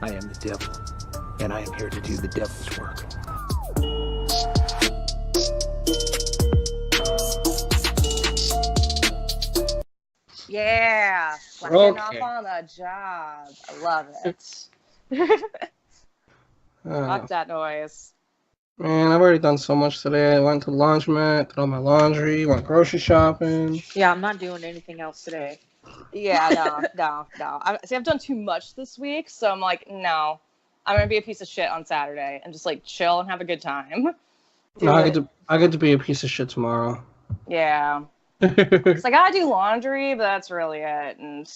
I am the devil, and I am here to do the devil's work. Yeah, flexing off on the job. I love it. Fuck that noise. Man, I've already done so much today. I went to the laundromat, did all my laundry, went grocery shopping. Yeah, I'm not doing anything else today. Yeah, no. I've done too much this week, so I'm like, no. I'm gonna be a piece of shit on Saturday and just like chill and have a good time. I get to be a piece of shit tomorrow. Yeah. Cause I gotta do laundry, but that's really it. And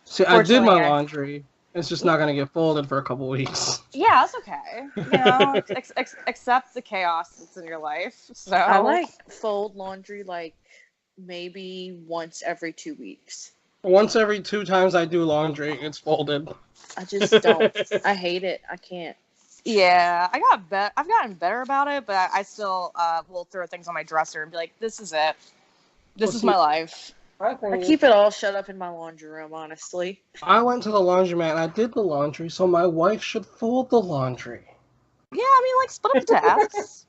see, I did my laundry. It's just not gonna get folded for a couple weeks. Yeah, that's okay. You know, accept the chaos that's in your life. So I like fold laundry like maybe once every 2 weeks. Once every 2 times I do laundry, it's folded. I just don't. I hate it. I can't. Yeah, I've gotten better about it, but I still will throw things on my dresser and be like, "This is it. This is my life." I keep it all shut up in my laundry room, honestly. I went to the laundromat and I did the laundry, so my wife should fold the laundry. Yeah, I mean, like, split up the tasks.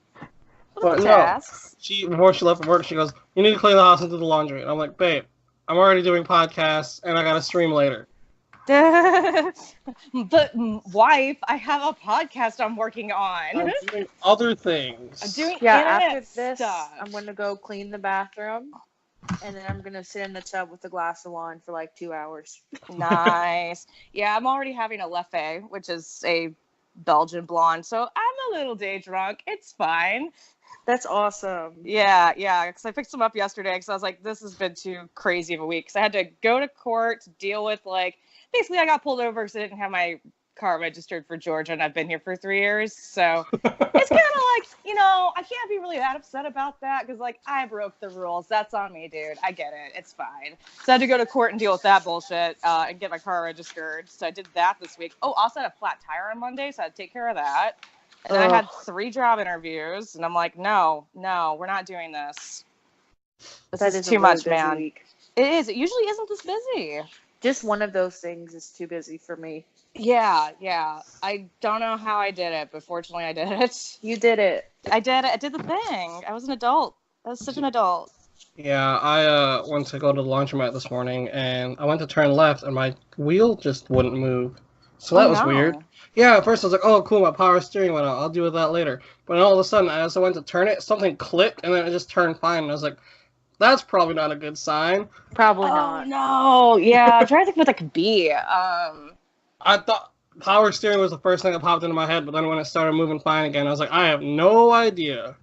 Before she left for work, she goes, "You need to clean the house and do the laundry." And I'm like, "Babe, I'm already doing podcasts and I gotta stream later." But wife, I have a podcast I'm working on. I'm doing other things. I'm doing after this stuff. I'm gonna go clean the bathroom, and then I'm gonna sit in the tub with a glass of wine for like 2 hours. Nice. Yeah, I'm already having a Leffe, which is a Belgian blonde, so I'm a little day drunk. It's fine. That's awesome. Yeah, because I picked some up yesterday because I was like, this has been too crazy of a week. Because I had to go to court to deal with, like, basically I got pulled over because I didn't have my car registered for Georgia, and I've been here for 3 years. So it's kind of like, you know, I can't be really that upset about that because, like, I broke the rules. That's on me, dude. I get it. It's fine. So I had to go to court and deal with that bullshit and get my car registered. So I did that this week. Oh, also had a flat tire on Monday, so I had to take care of that. And then I had 3 job interviews, and I'm like, no, we're not doing this. This is too much, man. Week. It is. It usually isn't this busy. Just one of those things is too busy for me. Yeah. I don't know how I did it, but fortunately I did it. You did it. I did it. I did the thing. I was an adult. I was such an adult. Yeah, I went to go to the laundromat this morning, and I went to turn left, and my wheel just wouldn't move. So that was weird. Yeah, at first I was like, oh, cool, my power steering went out. I'll deal with that later. But then all of a sudden, as I went to turn it, something clicked, and then it just turned fine. And I was like, that's probably not a good sign. Probably not. No. Yeah, I'm trying to think what that could be. I thought power steering was the first thing that popped into my head, but then when it started moving fine again, I was like, I have no idea.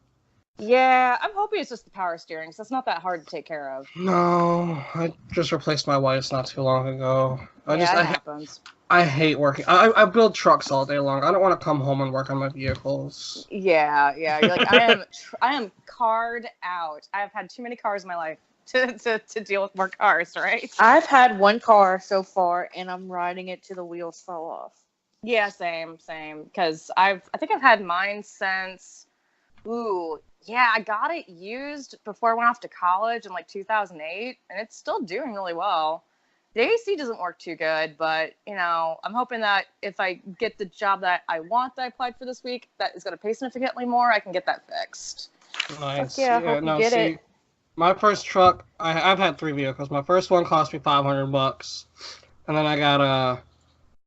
Yeah, I'm hoping it's just the power steering, so it's not that hard to take care of. No, I just replaced my wife's not too long ago. It happens. I hate working. I build trucks all day long. I don't want to come home and work on my vehicles. Yeah. You're like, I am carred out. I have had too many cars in my life to deal with more cars, right? I've had 1 car so far, and I'm riding it till the wheels fall off. Yeah, same. Because I think I've had mine since. I got it used before I went off to college in like 2008, and it's still doing really well. The AC doesn't work too good, but, you know, I'm hoping that if I get the job that I want that I applied for this week that is going to pay significantly more, I can get that fixed. Nice. Yeah, hope you get it. My first truck, I've had 3 vehicles. My first one cost me $500, and then I got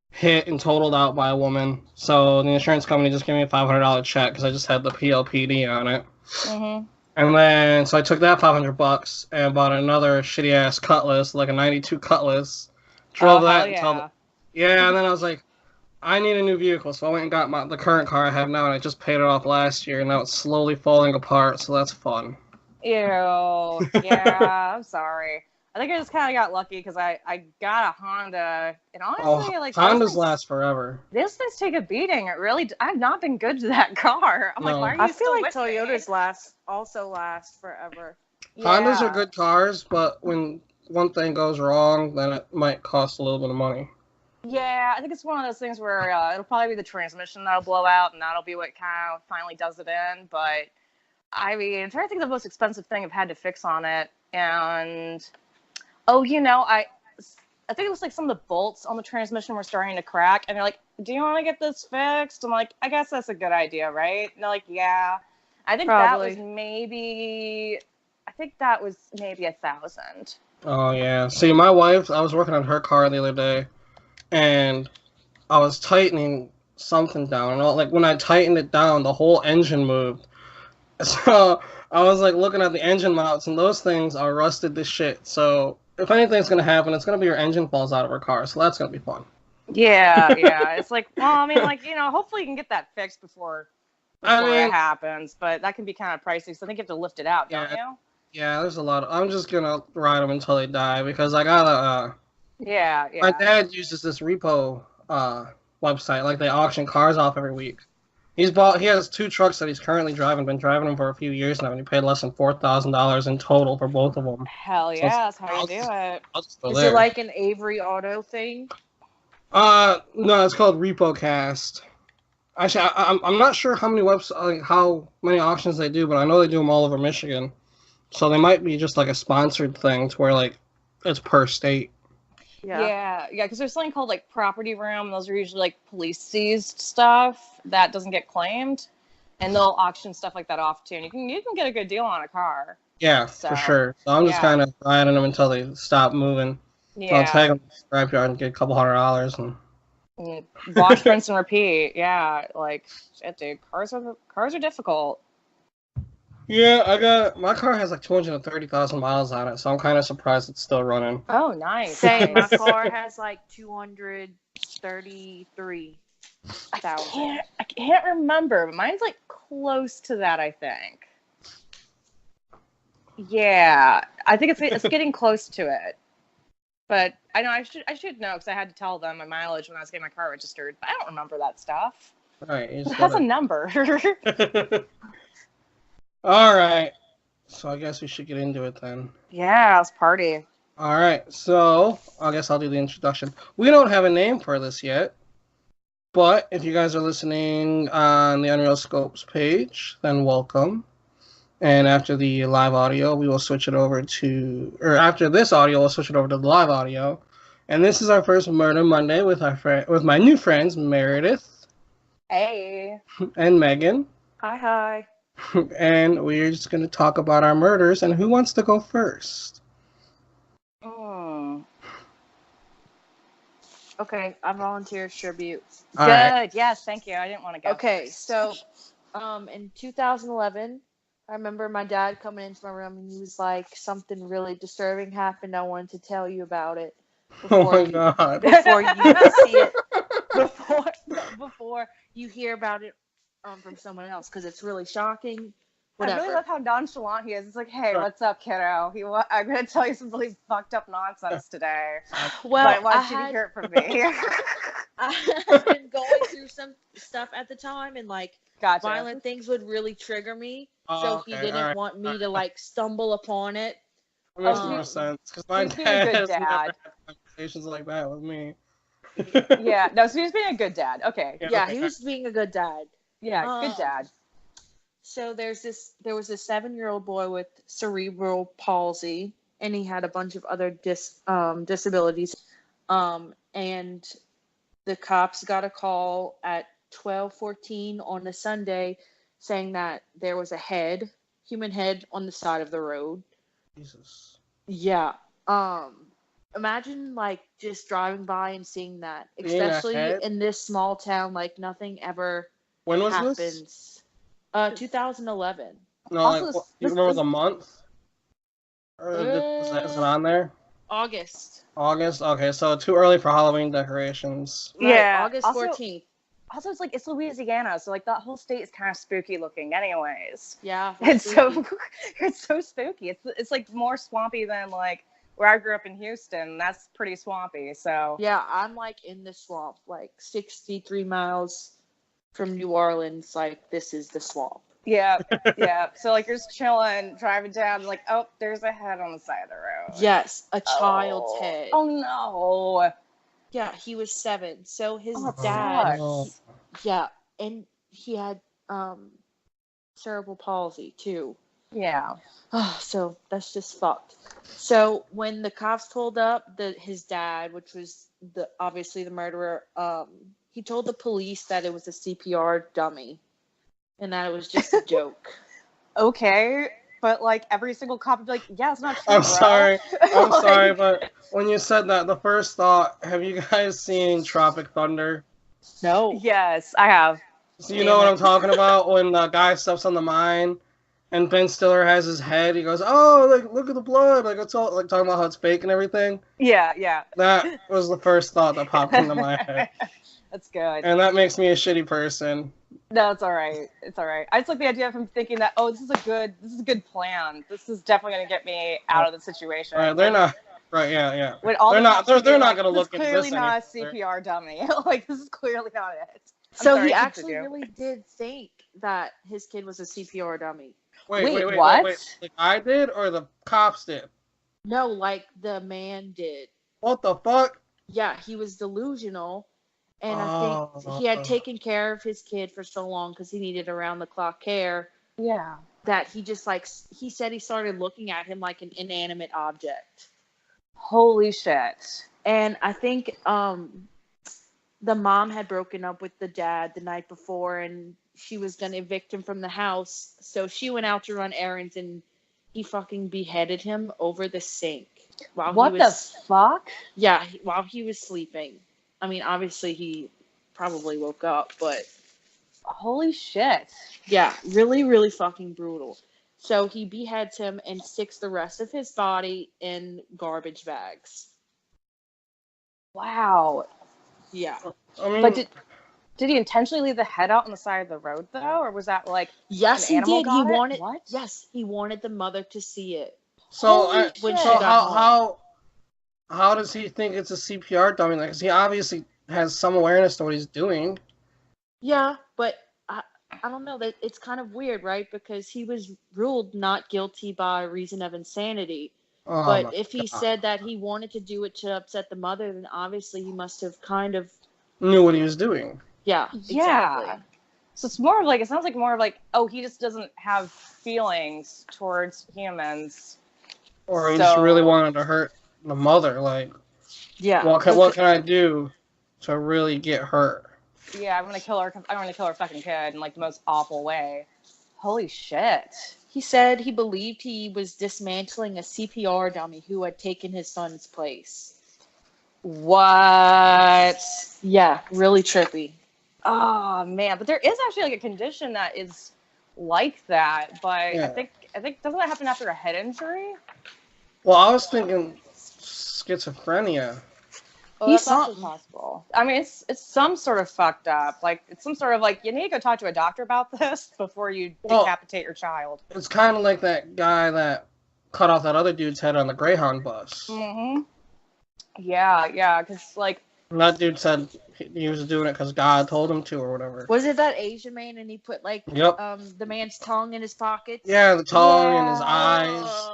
hit and totaled out by a woman. So the insurance company just gave me a $500 check because I just had the PLPD on it. Mm-hmm. And then, so I took that $500 and bought another shitty ass Cutlass, like a '92 Cutlass. Drove that until, and then I was like, I need a new vehicle, so I went and got the current car I have now, and I just paid it off last year, and now it's slowly falling apart. So that's fun. Ew. Yeah, I'm sorry. I think I just kind of got lucky because I got a Honda, and honestly, Hondas last forever. These things take a beating. I've not been good to that car. I'm like, why are you I feel like still with Toyotas me? also last forever. Yeah. Hondas are good cars, but when one thing goes wrong, then it might cost a little bit of money. Yeah, I think it's one of those things where it'll probably be the transmission that'll blow out, and that'll be what kind of finally does it in. But I mean, I'm trying to think of the most expensive thing I've had to fix on it, and I think it was like some of the bolts on the transmission were starting to crack, and they're like, "Do you want to get this fixed?" I'm like, "I guess that's a good idea, right?" And they're like, "Yeah." I think that was maybe $1,000. Oh yeah. See, my wife, I was working on her car the other day, and I was tightening something down. And like when I tightened it down, the whole engine moved. So I was like looking at the engine mounts, and those things are rusted to shit. So if anything's gonna happen, it's gonna be your engine falls out of her car. So that's gonna be fun. Yeah. It's like, well, I mean, like, hopefully you can get that fixed before it happens, but that can be kind of pricey. So I think you have to lift it out, don't you? Yeah, there's a lot. I'm just gonna ride them until they die because I gotta. Yeah. My dad uses this repo website, like they auction cars off every week. He has 2 trucks that he's currently driving, been driving them for a few years now, and he paid less than $4,000 in total for both of them. Hell yeah, that's how you do it. Is it like an Avery Auto thing? No, it's called RepoCast. Actually, I'm not sure how many how many auctions they do, but I know they do them all over Michigan. So they might be just like a sponsored thing to where like it's per state. Yeah, because there's something called like property room. Those are usually like police seized stuff that doesn't get claimed, and they'll auction stuff like that off too. And you can get a good deal on a car. Yeah, for sure. So I'm just kind of riding them until they stop moving. Yeah. So I'll take them to the scrapyard and get a couple $100 and wash, rinse, and repeat. Yeah, like shit, dude. Cars are difficult. Yeah, my car has like 230,000 miles on it, so I'm kind of surprised it's still running. Oh, nice. Same. My car has like 233,000. I can't remember, but mine's like close to that, I think. Yeah, I think it's getting close to it. But I know I should know because I had to tell them my mileage when I was getting my car registered. But I don't remember that stuff. Right. It has a number. All right. So I guess we should get into it then. Yeah, let's party. All right. So I guess I'll do the introduction. We don't have a name for this yet. But if you guys are listening on the Unreal Scopes page, then welcome. And after the live audio, we will switch it over to... Or after this audio, we'll switch it over to the live audio. And this is our first Murder Monday with with my new friends, Meredith. Hey. And Megan. Hi. And we're just going to talk about our murders. And who wants to go first? Okay, I volunteer tribute. Good. Right. Yes, thank you. I didn't want to go. Okay, so in 2011, I remember my dad coming into my room and he was like, something really disturbing happened. I wanted to tell you about it. Before you see it. Before you hear about it from someone else, because it's really shocking. Whatever. I really love how nonchalant he is. It's like, hey, what's up, kiddo? I'm going to tell you some really fucked up nonsense today. Well, but I want you to hear it from me. I've been going through some stuff at the time, and like violent things would really trigger me. So he didn't want me to like stumble upon it. That makes more sense, because my dad has never had conversations like that with me. Yeah, no, so he was being a good dad. Okay. Yeah, he was being a good dad. Yeah, good dad. So there was this 7-year-old boy with cerebral palsy, and he had a bunch of other disabilities. And the cops got a call at 12:14 on a Sunday saying that there was a human head on the side of the road. Jesus. Yeah. Imagine like just driving by and seeing that, especially in this small town. Like nothing ever happens. This? 2011. No, also, you remember the month? Or is it on there? August. Okay, so too early for Halloween decorations. Right, yeah, August 14th. Also, it's Louisiana, so like that whole state is kind of spooky looking, anyways. Yeah, it's so spooky. It's like more swampy than like where I grew up in Houston. That's pretty swampy. So yeah, I'm like in the swamp, like 63 miles from New Orleans. Like this is the swamp. Yeah. So like you're just chilling, driving down, like, oh, there's a head on the side of the road. Yes, a child's head. Oh no. Yeah, he was 7. So his dad. Sucks. Yeah, and he had cerebral palsy too. Yeah. Oh, so that's just fucked. So when the cops pulled up, his dad, which was obviously the murderer, he told the police that it was a CPR dummy, and that it was just a joke. Okay, but like every single cop would be like, "Yeah, it's not true, I'm bro." sorry. I'm Like, sorry, but when you said that, the first thought, have you guys seen Tropic Thunder? No, yes, I have. So you know damn what it. I'm talking about when the guy steps on the mine and Ben Stiller has his head. He goes, "Oh, like look at the blood!" Like it's all like talking about how it's fake and everything. Yeah, yeah. That was the first thought that popped into my head, That's good. and that makes me a shitty person. No, it's all right. It's all right. I just like the idea of him thinking that, oh, this is a good plan. This is definitely going to get me out of the situation. Right? They're not. Right? Yeah, yeah. When all They're the not. cops would be They're not like, gonna this look is into clearly this any not a further. CPR dummy. Like, this is clearly not it. I'm So sorry, he actually continue. really did think that his kid was a CPR dummy. Wait, what? Wait. Like I did or the cops did? No, like the man did. What the fuck? Yeah, he was delusional. And I Oh. think he had taken care of his kid for so long because he needed around the clock care Yeah. that he just like, he said he started looking at him like an inanimate object. Holy shit. And I think the mom had broken up with the dad the night before and she was going to evict him from the house. So she went out to run errands and he fucking beheaded him over the sink. What the fuck? Yeah, while he was sleeping. I mean, obviously he probably woke up, but Holy shit. yeah, really, really fucking brutal. So he beheads him and sticks the rest of his body in garbage bags. Wow. Yeah. I mean, But did he intentionally leave the head out on the side of the road though, or was that like Yes, an he animal did. got He it? wanted. What? Yes, he wanted the mother to see it. so Holy when shit. she got home. how does he think it's a CPR dummy? Like, 'cause he obviously has some awareness to what he's doing. Yeah, but I don't know. That it's kind of weird, right? Because he was ruled not guilty by reason of insanity. Oh But my if he God. said that he wanted to do it to upset the mother, then obviously he must have kind of. Knew what he was doing. Yeah. Yeah. Exactly. So it's more of like, it sounds like more of like, oh, he just doesn't have feelings towards humans. Or he just really wanted to hurt the mother. Like, Yeah. what can I do to really get hurt? Yeah, I'm gonna kill her fucking kid in like the most awful way. Holy shit. He said he believed he was dismantling a CPR dummy who had taken his son's place. What? Yeah, really trippy. Oh man, but there is actually like a condition that is like that, but Yeah. I think doesn't that happen after a head injury? Well, I was thinking schizophrenia. Oh, He's that's actually something. possible. I mean, it's some sort of fucked up. Like it's some sort of like you need to go talk to a doctor about this before you Well- decapitate your child. It's kind of like that guy that cut off that other dude's head on the Greyhound bus. Mm-hmm. Yeah, because like And that dude said he was doing it because God told him to or whatever. Was it that Asian man and he put like Yep. the man's tongue in his pockets? Yeah, the tongue and his Yeah. eyes.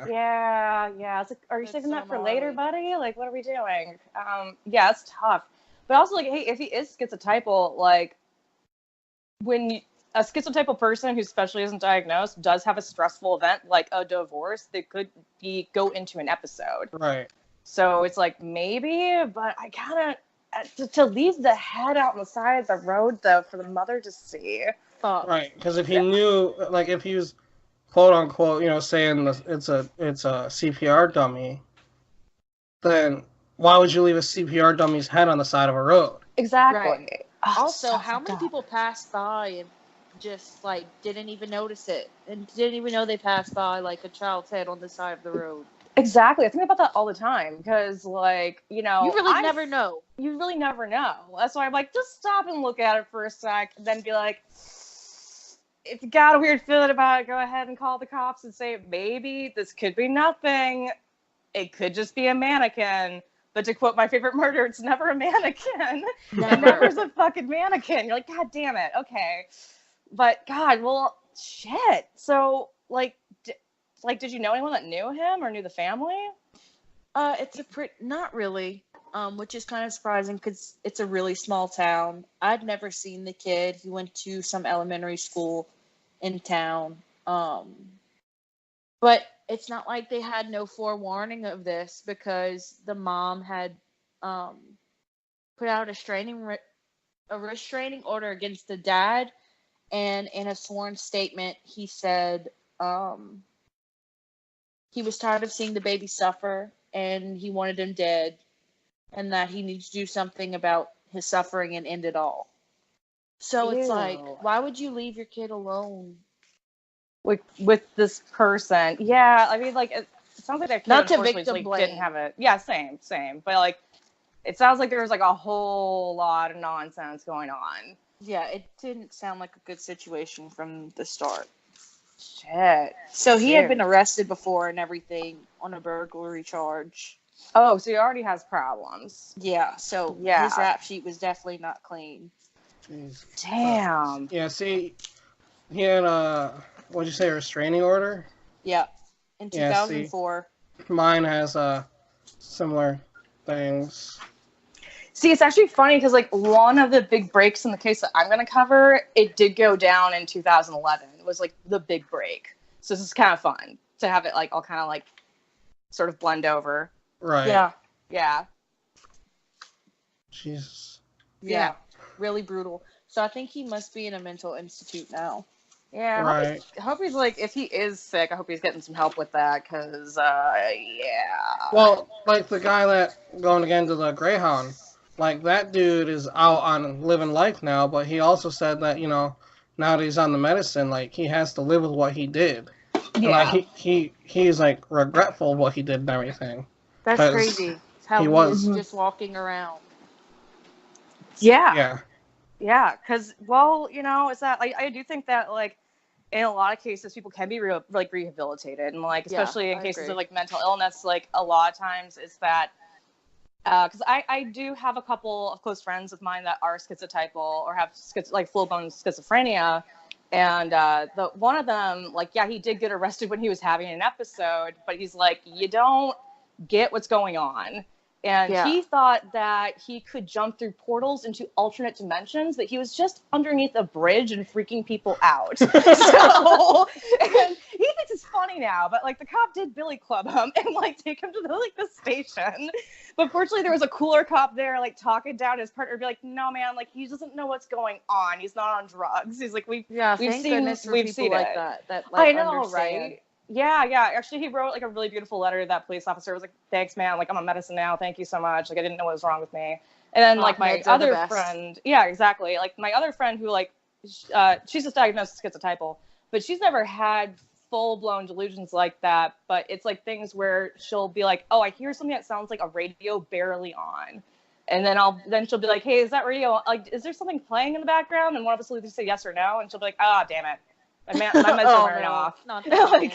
Yeah. yeah. It's like, are you That's saving so that for later, gnarly. buddy? Like, what are we doing? Yeah, it's tough. But also, like, hey, if he is schizotypal, like, a schizotypal person who especially isn't diagnosed does have a stressful event like a divorce, they could go into an episode. Right. So it's like maybe, but I kind of to leave the head out on the side of the road though for the mother to see. Fuck. Right. Because if he knew, like, if he was quote unquote, saying it's a CPR dummy, then why would you leave a CPR dummy's head on the side of a road? Exactly. Right. Oh, Also, so how fucked many up. people passed by and just like didn't even notice it and didn't even know they passed by like a child's head on the side of the road? Exactly. I think about that all the time because, like, You really never know. You really never know. That's why I'm like, just stop and look at it for a sec, and then be like, if you got a weird feeling about it, go ahead and call the cops and say maybe this could be nothing. It could just be a mannequin. But to quote my favorite murder, it's never a mannequin. It never's a fucking mannequin. You're like, God damn it. Okay. But God, well, shit. So, like, did you know anyone that knew him or knew the family? It's not really, which is kind of surprising because it's a really small town. I'd never seen the kid. He went to some elementary school in town. But it's not like they had no forewarning of this, because the mom had put out a restraining order against the dad, and in a sworn statement, he said he was tired of seeing the baby suffer, and he wanted him dead, and that he needs to do something about his suffering and end it all. So it's like, Ew. why would you leave your kid alone? With this person? Yeah, I mean, like, it sounds like that kid Not to unfortunately victim like, blame. didn't have it. Yeah, same. But, like, it sounds like there was, like, a whole lot of nonsense going on. Yeah, it didn't sound like a good situation from the start. Shit. So he had been arrested before and everything on a burglary charge. Oh, so he already has problems. Yeah, so Yeah. his rap sheet was definitely not clean. Jeez. Damn. Yeah, see, he had what'd you say, a restraining order? Yeah, in Yeah, 2004. Mine has similar things. See, it's actually funny because, like, one of the big breaks in the case that I'm going to cover, it did go down in 2011. It was, like, the big break. So this is kind of fun to have it, like, all kind of, like, sort of blend over. Right. Yeah. Jesus. Yeah, really brutal. So I think he must be in a mental institute now. Yeah, Right. I hope he's, like, if he is sick, I hope he's getting some help with that, because, yeah. Well, like the guy that going again to the Greyhound, like that dude is out on living life now, but he also said that, you know, now that he's on the medicine, like he has to live with what he did. And, like he's like regretful of what he did and everything. That's 'Cause crazy. How he he was. was just walking around. Yeah. Yeah. Because, well, you know, it's that, like, I do think that, like, in a lot of cases, people can be rehabilitated, and, like, especially in cases of, like, mental illness, like, a lot of times it's that, because I do have a couple of close friends of mine that are schizotypal or have full-blown schizophrenia, and the one of them, like, yeah, he did get arrested when he was having an episode, but he's like, you don't get what's going on. And he thought that he could jump through portals into alternate dimensions, that he was just underneath a bridge and freaking people out. So, and he thinks it's funny now, but, like, the cop did billy club him and, like, take him to the station. But fortunately, there was a cooler cop there, like, talking down his partner, be like, no, man, like, he doesn't know what's going on. He's not on drugs. He's like, we've thank seen, goodness for we've people seen like it. that like, I know, understand. right? Yeah. Actually, he wrote, like, a really beautiful letter to that police officer. It was like, thanks, man. Like, I'm on medicine now. Thank you so much. Like, I didn't know what was wrong with me. And then, like, my other friend, yeah, exactly. Like, my other friend who, like, she's just diagnosed as schizotypal, but she's never had full-blown delusions like that. But it's, like, things where she'll be like, oh, I hear something that sounds like a radio barely on. And then she'll be like, hey, is that radio, like, is there something playing in the background? And one of us will either say yes or no. And she'll be like, ah, damn it. My meds are wearing off. Like,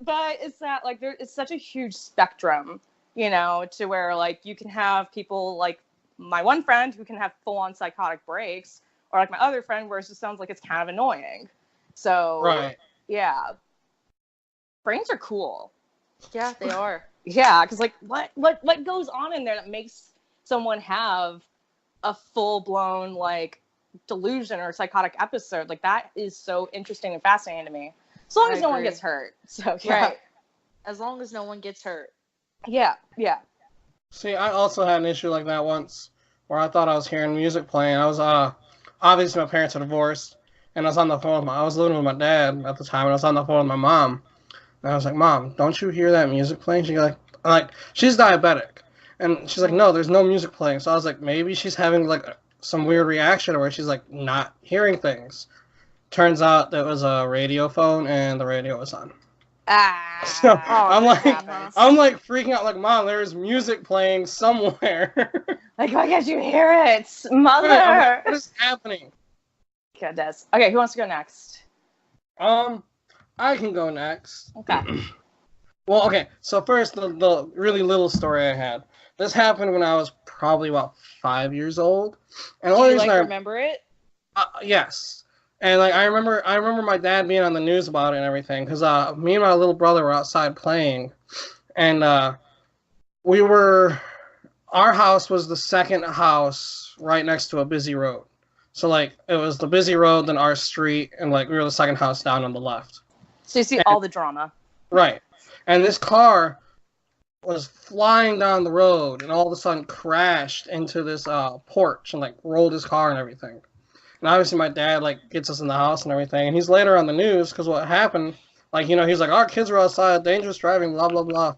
but it's that, like, it's such a huge spectrum, you know, to where, like, you can have people like my one friend who can have full-on psychotic breaks, or like my other friend where it just sounds like it's kind of annoying. So, right. Yeah. Brains are cool. Yeah, they are. Yeah, because, like, what goes on in there that makes someone have a full-blown, like, delusion or psychotic episode? Like, that is so interesting and fascinating to me, as long as no one gets hurt. So right, as long as no one gets hurt. Yeah. See, I also had an issue like that once, where I thought I was hearing music playing. I was obviously my parents are divorced, and I was on the phone I was living with my dad at the time, and I was on the phone with my mom, and I was like, Mom, don't you hear that music playing? She's like she's diabetic, and she's like, no, there's no music playing. So I was like, maybe she's having, like, some weird reaction where she's, like, not hearing things. Turns out that was a radio phone and the radio was on. So I'm like freaking out, like, Mom, there's music playing somewhere. Like, why can't you hear it, mother? Like, what is happening? Goodness. Okay, who wants to go next? I can go next. Okay. Well, okay, so first, the really little story I had. This happened when I was probably about 5 years old. And Do you, like, remember it? Yes. And, like, I remember my dad being on the news about it and everything, because me and my little brother were outside playing, and our house was the second house right next to a busy road. So, like, it was the busy road, then our street, and, like, we were the second house down on the left. So you see all the drama. Right. And this car was flying down the road and all of a sudden crashed into this porch and like rolled his car and everything. And obviously my dad like gets us in the house and everything, and he's later on the news because what happened, like, he's like, our kids were outside, dangerous driving, blah blah blah.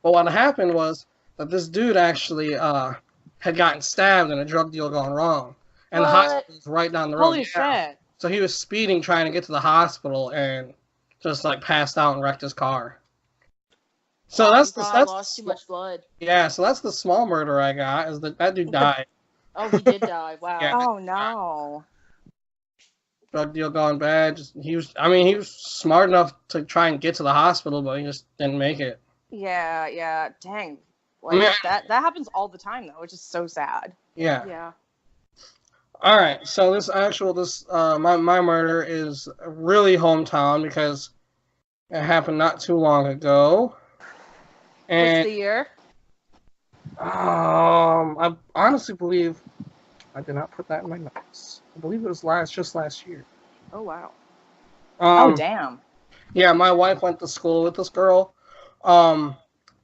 But what happened was that this dude actually had gotten stabbed in a drug deal gone wrong, and the hospital was right down the road. Holy shit! So he was speeding trying to get to the hospital and just like passed out and wrecked his car. So that's lost too much blood. Yeah, so that's the small murder I got, is that dude died. Oh, he did die. Wow. Yeah. Oh no. Drug deal gone bad. He was smart enough to try and get to the hospital, but he just didn't make it. Yeah. Dang. Like that happens all the time though, which is so sad. Yeah. Yeah. All right. So my murder is really hometown because it happened not too long ago. And what's the year? I honestly believe I did not put that in my notes. I believe it was just last year. Oh wow. Oh damn. Yeah, my wife went to school with this girl.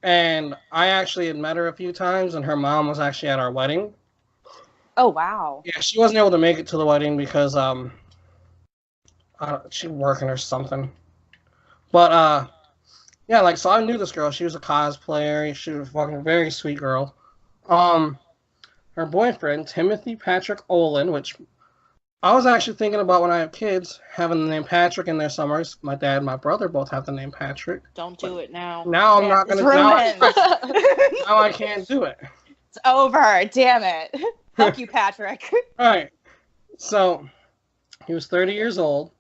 And I actually had met her a few times, and her mom was actually at our wedding. Oh wow. Yeah, she wasn't able to make it to the wedding because she was working or something. But yeah, like, so I knew this girl. She was a cosplayer. She was a fucking very sweet girl. Her boyfriend, Timothy Patrick Olin, which I was actually thinking about when I have kids, having the name Patrick in their summers. My dad and my brother both have the name Patrick. Don't do it now. Now I'm not going to do it. Now I can't do it. It's over. Damn it. Fuck you, Patrick. All right. So, he was 30 years old.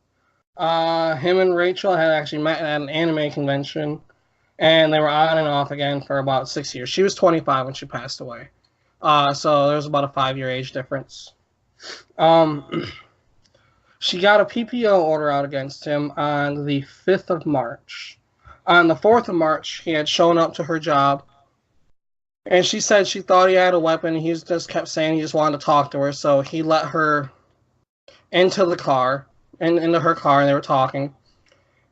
Him and Rachel had actually met at an anime convention, and they were on and off again for about 6 years. She was 25 when she passed away. So there was about a 5-year age difference. She got a PPO order out against him on the 5th of March. On the 4th of March, he had shown up to her job, and she said she thought he had a weapon. He just kept saying he just wanted to talk to her, so he let her into the car, into her car, and they were talking.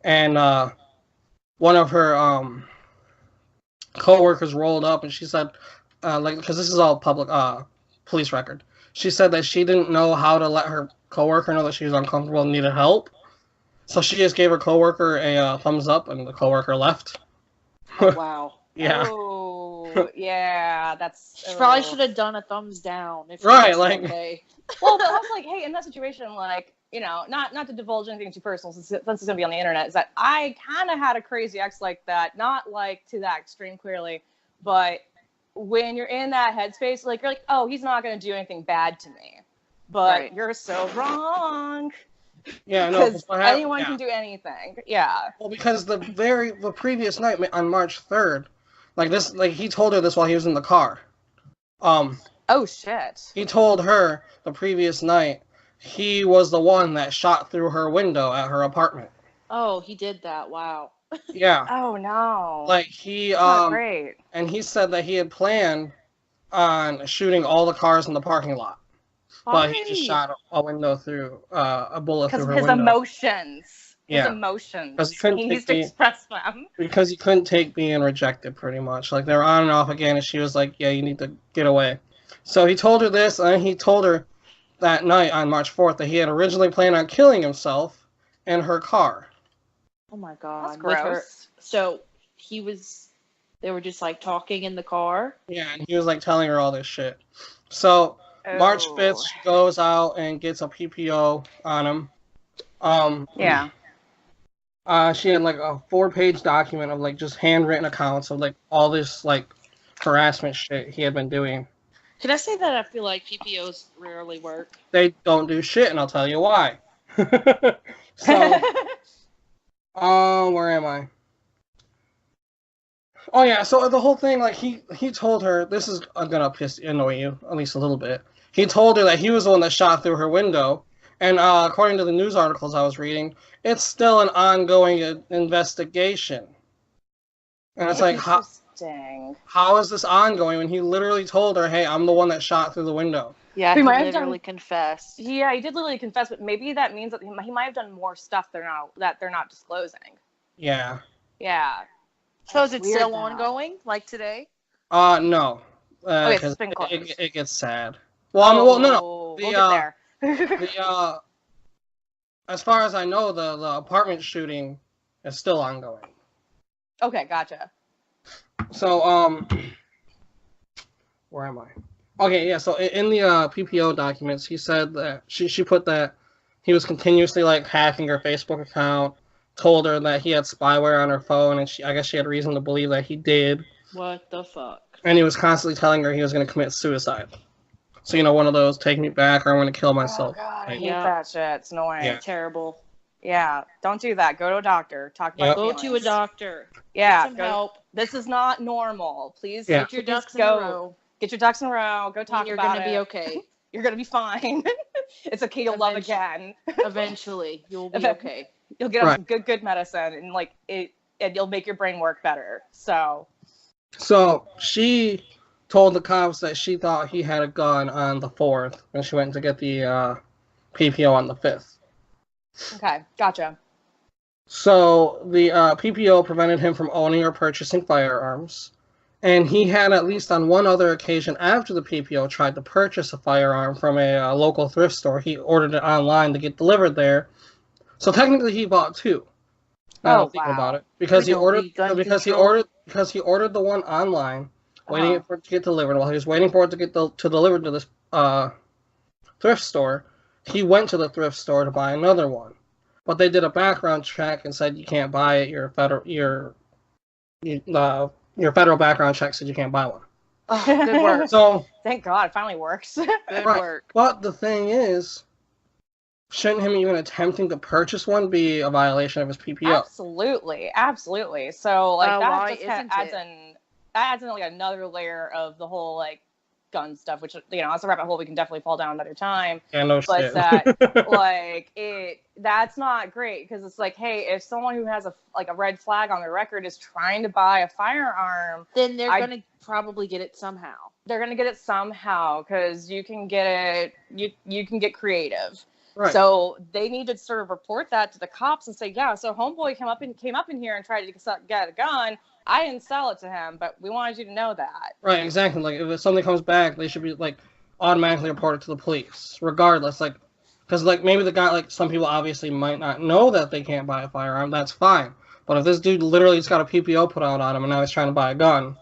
And one of her co-workers rolled up, and she said, because this is all public police record, she said that she didn't know how to let her coworker know that she was uncomfortable and needed help. So she just gave her coworker a thumbs up, and the coworker left. Oh, wow. Yeah. Oh, yeah, that's... She probably should have done a thumbs down. If Right, like... Okay. Well, I was like, hey, in that situation, like, not to divulge anything too personal, since it's going to be on the internet, is that I kind of had a crazy ex like that. Not, like, to that extreme, clearly, but when you're in that headspace, like, you're like, oh, he's not going to do anything bad to me. But Right. You're so wrong. Yeah, no. Because anyone can do anything. Yeah. Well, because the previous night on March 3rd, he told her this while he was in the car. Oh shit. He told her the previous night he was the one that shot through her window at her apartment. Oh, he did that. Wow. Yeah. Oh no. Like he Not great. and he said that he had planned on shooting all the cars in the parking lot. But he just shot a window through a bullet through her Because window. Emotions. Yeah. His emotions. Because he couldn't He take needs to express them. Because he couldn't take being rejected, pretty much. Like, they were on and off again, and she was like, yeah, you need to get away. So he told her this, and he told her that night on March 4th that he had originally planned on killing himself in her car. Oh my god. That's With her- gross. So they were just like talking in the car. Yeah, and he was like telling her all this shit. So March 5th, she goes out and gets a PPO on him. Yeah. She had like a 4-page document of like just handwritten accounts of like all this like harassment shit he had been doing. Can I say that I feel like PPOs rarely work? They don't do shit, and I'll tell you why. So, where am I? Oh yeah, so the whole thing, like, he told her, this is gonna annoy you, at least a little bit. He told her that he was the one that shot through her window, and according to the news articles I was reading, it's still an ongoing investigation. And it's like, how is this ongoing when he literally told her, hey, I'm the one that shot through the window? Yeah, He he might have literally confessed. Yeah, he did literally confess, but maybe that means that he might have done more stuff they're not disclosing. Yeah. Yeah. So is it Weird still now. ongoing, like today? No. Okay, it's Because been closed. it gets sad. Well, I mean, well, no. We'll get there. The as far as I know, the apartment shooting is still ongoing. Okay, gotcha. So, where am I? Okay, yeah. So in the PPO documents, he said that she put that he was continuously like hacking her Facebook account, told her that he had spyware on her phone, and I guess she had reason to believe that he did. What the fuck? And he was constantly telling her he was going to commit suicide. So, you know, one of those, take me back or I'm going to kill myself. Oh, God, I Like, hate Yeah. that shit. It's annoying. Yeah. Terrible. Yeah, don't do that. Go to a doctor. Talk about Yep. Go feelings. to a doctor. Yeah, Get some help. This is not normal. Please Yeah. Get your please ducks in go. a row. Get your ducks in a row. Go talk And you're about gonna it. be okay. You're gonna be fine. It's okay. You'll love Eventually. again. Eventually, you'll be Event- okay. You'll get on Right. some good medicine, and like it, and you'll make your brain work better. So she told the cops that she thought he had a gun on the 4th when she went to get the PPO on the 5th. okay, gotcha. So the PPO prevented him from owning or purchasing firearms. And he had, at least on one other occasion after the PPO tried to purchase a firearm from a local thrift store, he ordered it online to get delivered there. So technically, he bought two. Now thinking about it, because he ordered the one online, waiting for it to get delivered. While he was waiting for it to get delivered to this thrift store, he went to the thrift store to buy another one. But they did a background check and said you can't buy it. Your federal background check said you can't buy one. Oh, good work. So Thank God, it finally works. Good right. work. But the thing is, shouldn't him even attempting to purchase one be a violation of his PPO? Absolutely. So like that why just isn't adds in like another layer of the whole like gun stuff, which that's a rabbit hole we can definitely fall down another time. Yeah, no But shit. that like that's not great, because it's like, hey, if someone who has a red flag on their record is trying to buy a firearm, Then they're gonna probably get it somehow. they're gonna get it somehow, because you can get it. You can get creative. Right. So they need to sort of report that to the cops and say, yeah, so homeboy came up in here and tried to get a gun. I didn't sell it to him, but we wanted you to know that. Right, exactly. Like, if something comes back, they should be, like, automatically reported to the police, regardless. Like, because, like, maybe the guy, like, some people obviously might not know that they can't buy a firearm. That's fine. But if this dude literally just got a PPO put out on him and now he's trying to buy a gun.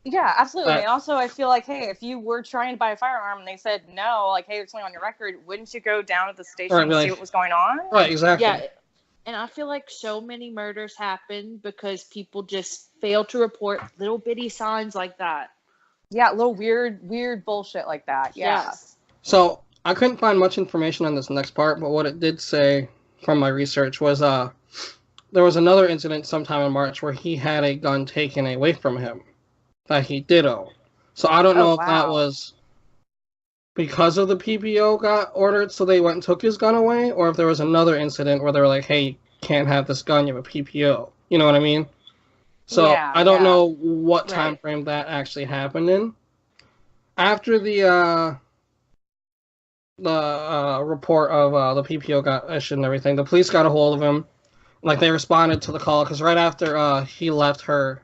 Yeah, absolutely. And also, I feel like, hey, if you were trying to buy a firearm and they said no, like, hey, there's something on your record, wouldn't you go down to the station and see what was going on? Right, exactly. Yeah. And I feel like so many murders happen because people just fail to report little bitty signs like that. Yeah, little weird bullshit like that. Yeah. Yes. So, I couldn't find much information on this next part, but what it did say from my research was there was another incident sometime in March where he had a gun taken away from him that he did own. So I don't know if that was because of the PPO got ordered, so they went and took his gun away, or if there was another incident where they were like, hey, you can't have this gun, you have a PPO. You know what I mean? So I don't know what time frame that actually happened in. After the report of the PPO got issued and everything, the police got a hold of him. Like, they responded to the call, because right after he left her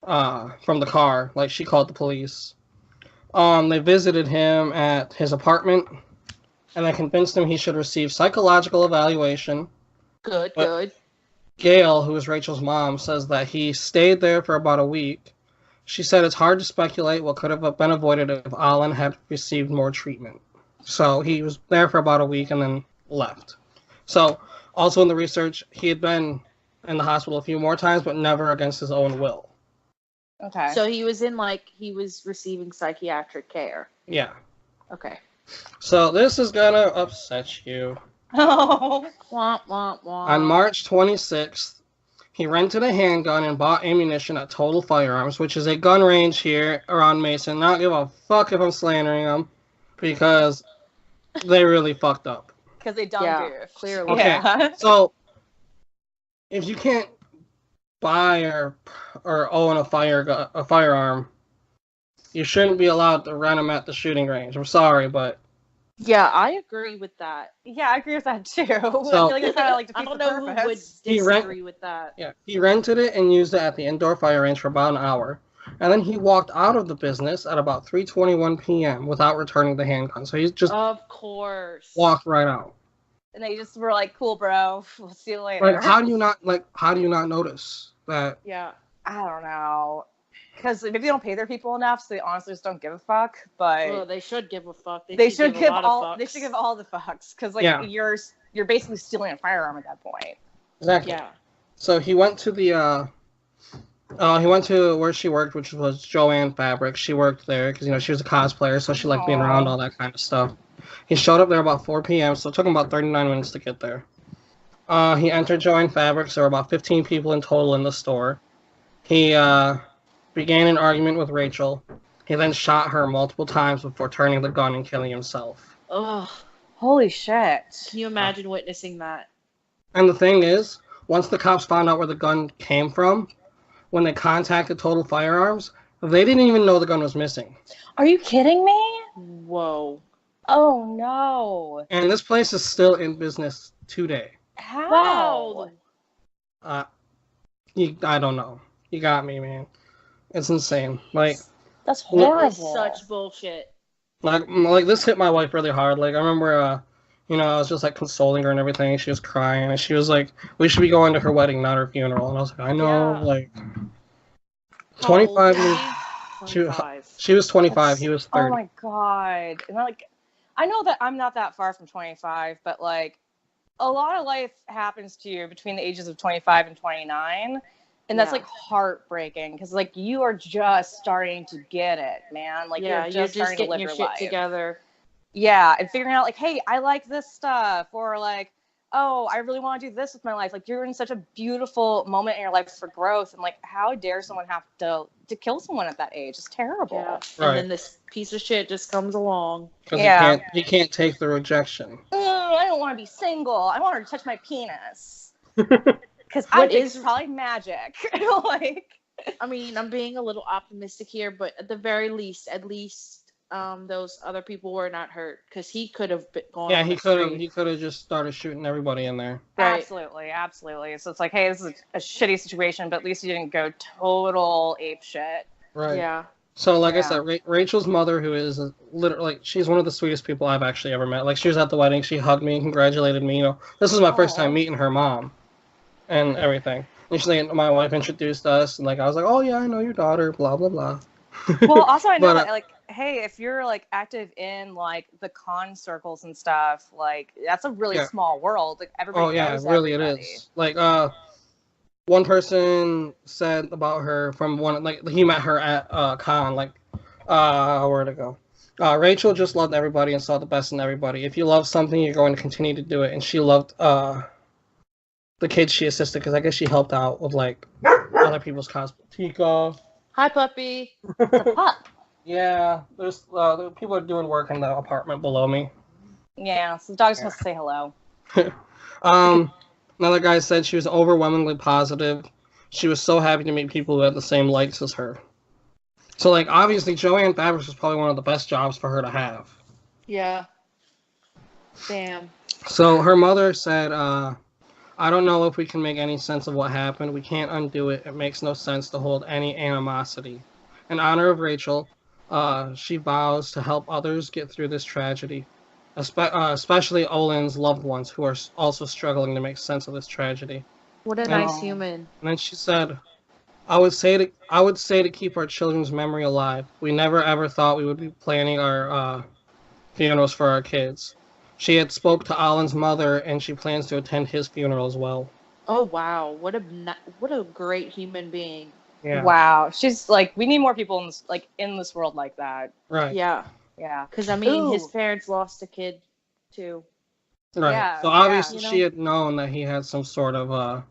from the car, like, she called the police. They visited him at his apartment, and they convinced him he should receive psychological evaluation. Good. Gail, who is Rachel's mom, says that he stayed there for about a week. She said it's hard to speculate what could have been avoided if Alan had received more treatment. So he was there for about a week and then left. So, also in the research, he had been in the hospital a few more times, but never against his own will. Okay. So he was he was receiving psychiatric care. Yeah. Okay. So this is gonna upset you. Oh. Womp, womp, womp. On March 26th, he rented a handgun and bought ammunition at Total Firearms, which is a gun range here around Mason. Not give a fuck if I'm slandering them, because they really fucked up. Because they don't do. Clearly. Okay. Yeah. So, if you can't buy or own a firearm, you shouldn't be allowed to rent them at the shooting range. I'm sorry, but Yeah, I agree with that. Yeah, I agree with that too. I feel So- like it kind of like I defeats don't the know who would purpose. disagree with that. Yeah, he rented it and used it at the indoor fire range for about an hour. And then he walked out of the business at about 3:21 p.m. without returning the handgun. So he just Of course. walked right out. And they just were like, "Cool, bro. We'll see you later." Like, how do you not notice that? Yeah. I don't know. Because maybe they don't pay their people enough, so they honestly just don't give a fuck. But Well, they should give a fuck. they should a give lot all. of fucks. They should give all the fucks. Because like Yeah. you're basically stealing a firearm at that point. Exactly. Yeah. So he went to he went to where she worked, which was Joanne Fabric. She worked there because she was a cosplayer, so she liked being around all that kind of stuff. He showed up there about 4 p.m., so it took him about 39 minutes to get there. He entered Joanne Fabrics. There were about 15 people in total in the store. He began an argument with Rachel. He then shot her multiple times before turning the gun and killing himself. Ugh. Holy shit! Can you imagine witnessing that? And the thing is, once the cops found out where the gun came from, when they contacted Total Firearms, they didn't even know the gun was missing. Are you kidding me? Whoa. Oh no! And this place is still in business today. How? Wow. I don't know. You got me, man. It's insane. Like That's That horrible. is such bullshit. like this hit my wife really hard. Like I remember, I was just like consoling her and everything. She was crying, and she was like, "We should be going to her wedding, not her funeral." And I was like, "I know." Yeah. Like How old 25 was years. he? 25. She was 25. That's- He was 30. Oh my god! And I know that I'm not that far from 25, but like, a lot of life happens to you between the ages of 25 and 29, and that's Yeah. like heartbreaking because like you are just starting to get it, man. Like Yeah, you're just starting to getting live your your shit life. together. Yeah, and figuring out like, hey, I like this stuff, or like, oh, I really want to do this with my life. Like you're in such a beautiful moment in your life for growth, and like, how dare someone have to kill someone at that age? It's terrible. Yeah. Right. And then this piece of shit just comes along. Because Yeah. he can't take the rejection. I don't want to be single. I want her to touch my penis. Because I What think is- it's probably magic. Like, I mean, I'm being a little optimistic here, but at the very least, those other people were not hurt because he could have gone. Yeah, on he the could have. street. He could have just started shooting everybody in there. Right. absolutely. So it's like, hey, this is a shitty situation, but at least you didn't go total ape shit. Right. Yeah. So, like I Yeah. said, Rachel's mother, who is literally, like, she's one of the sweetest people I've actually ever met. Like, she was at the wedding, she hugged me and congratulated me. This was my first time Aw. meeting her mom, and everything. And she's like, my wife introduced us, and like I was like, oh yeah, I know your daughter, blah blah blah. Well, also I know But, that like, hey, if you're like active in like the con circles and stuff, like that's a really Yeah. small world. Like everybody Oh yeah, knows really everybody. it is. Like one person said about her from one, like he met her at con, like where'd it go? Rachel just loved everybody and saw the best in everybody. If you love something, you're going to continue to do it. And she loved the kids she assisted because I guess she helped out with like other people's cosplay. Tika. Hi, puppy. Pup. Yeah, there's people are doing work in the apartment below me. Yeah, so the dog's supposed to say hello. Another guy said she was overwhelmingly positive. She was so happy to meet people who had the same likes as her. So, like, obviously, Joanne Fabrics was probably one of the best jobs for her to have. Yeah. Damn. So, her mother said, I don't know if we can make any sense of what happened. We can't undo it. It makes no sense to hold any animosity. In honor of Rachel, she vows to help others get through this tragedy, especially Olin's loved ones who are also struggling to make sense of this tragedy. What a And- nice human. And then she said, I would say to keep our children's memory alive. We never ever thought we would be planning our funerals for our kids. She had spoke to Alan's mother, and she plans to attend his funeral as well. Oh wow, what a great human being. Yeah. Wow, she's like, we need more people in this world like that. Right. Yeah, Yeah. because I mean, his Ooh. parents lost a kid too. Right. Yeah, So obviously yeah. she had known that he had some sort of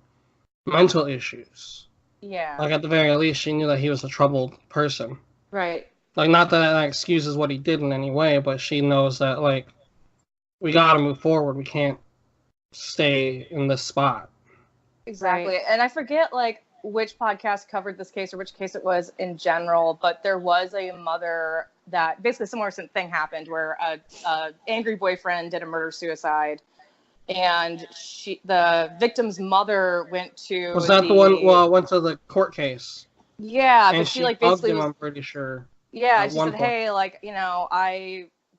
mental issues. Yeah. Like at the very least, she knew that he was a troubled person. Right. Like not that excuses what he did in any way, but she knows that like we gotta move forward. We can't stay in this spot. Exactly. Right. And I forget, like, which podcast covered this case or which case it was in general, but there was a mother that basically a similar thing happened where a angry boyfriend did a murder-suicide, and the victim's mother went to Was that the one went to the court case? Yeah, And but she like basically him, was, I'm pretty sure. Yeah, and she said, point. hey, like, you know,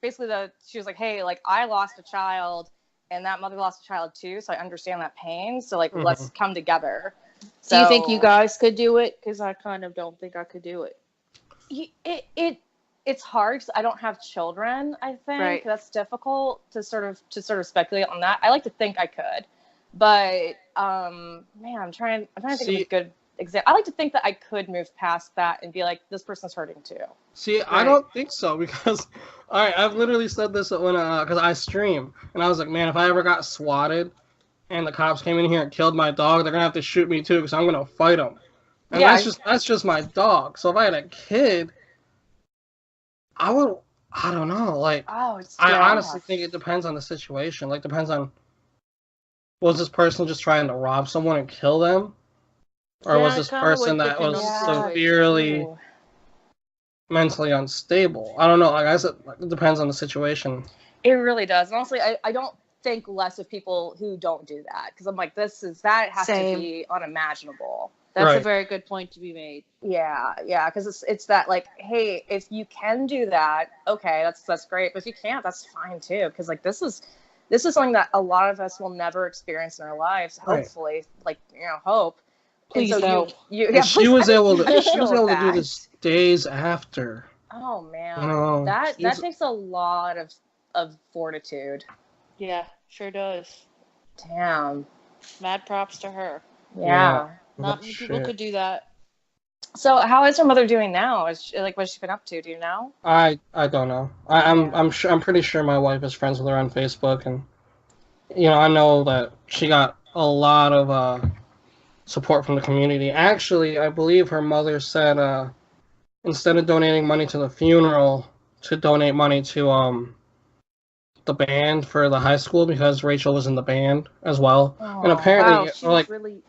she was like, hey, like, I lost a child and that mother lost a child too, so I understand that pain, so like let's come together. So, do you think you guys could do it? Because I kind of don't think I could do it. It's hard because I don't have children. I think Right. that's difficult to sort of speculate on that. I like to think I could, but man, I'm trying to think of a good example. I like to think that I could move past that and be like, this person's hurting too. See, I don't think so because, all right, I've literally said this when because I stream and I was like, man, if I ever got swatted and the cops came in here and killed my dog, they're gonna have to shoot me too because I'm gonna fight them. And that's just my dog. So if I had a kid, I don't know. Like, I honestly think it depends on the situation. Like, depends on, was this person just trying to rob someone and kill them? Or was this person that was severely mentally unstable? I don't know. Like I said, it depends on the situation. It really does. And honestly, I don't think less of people who don't do that. Because I'm like, that has to be unimaginable. That's a very good point to be made. Yeah, because it's that like, hey, if you can do that, okay, that's great. But if you can't, that's fine too. Because like this is something that a lot of us will never experience in our lives. Hopefully, like hope. Please no. She was able to do this days after. Oh man, that takes a lot of fortitude. Yeah, sure does. Damn. Mad props to her. Yeah. Not many people could do that. So how is her mother doing now? What's she been up to? Do you know? I don't know. I'm pretty sure my wife is friends with her on Facebook, and I know that she got a lot of support from the community. Actually, I believe her mother said instead of donating money to the funeral, to donate money to the band for the high school because Rachel was in the band as well. And apparently,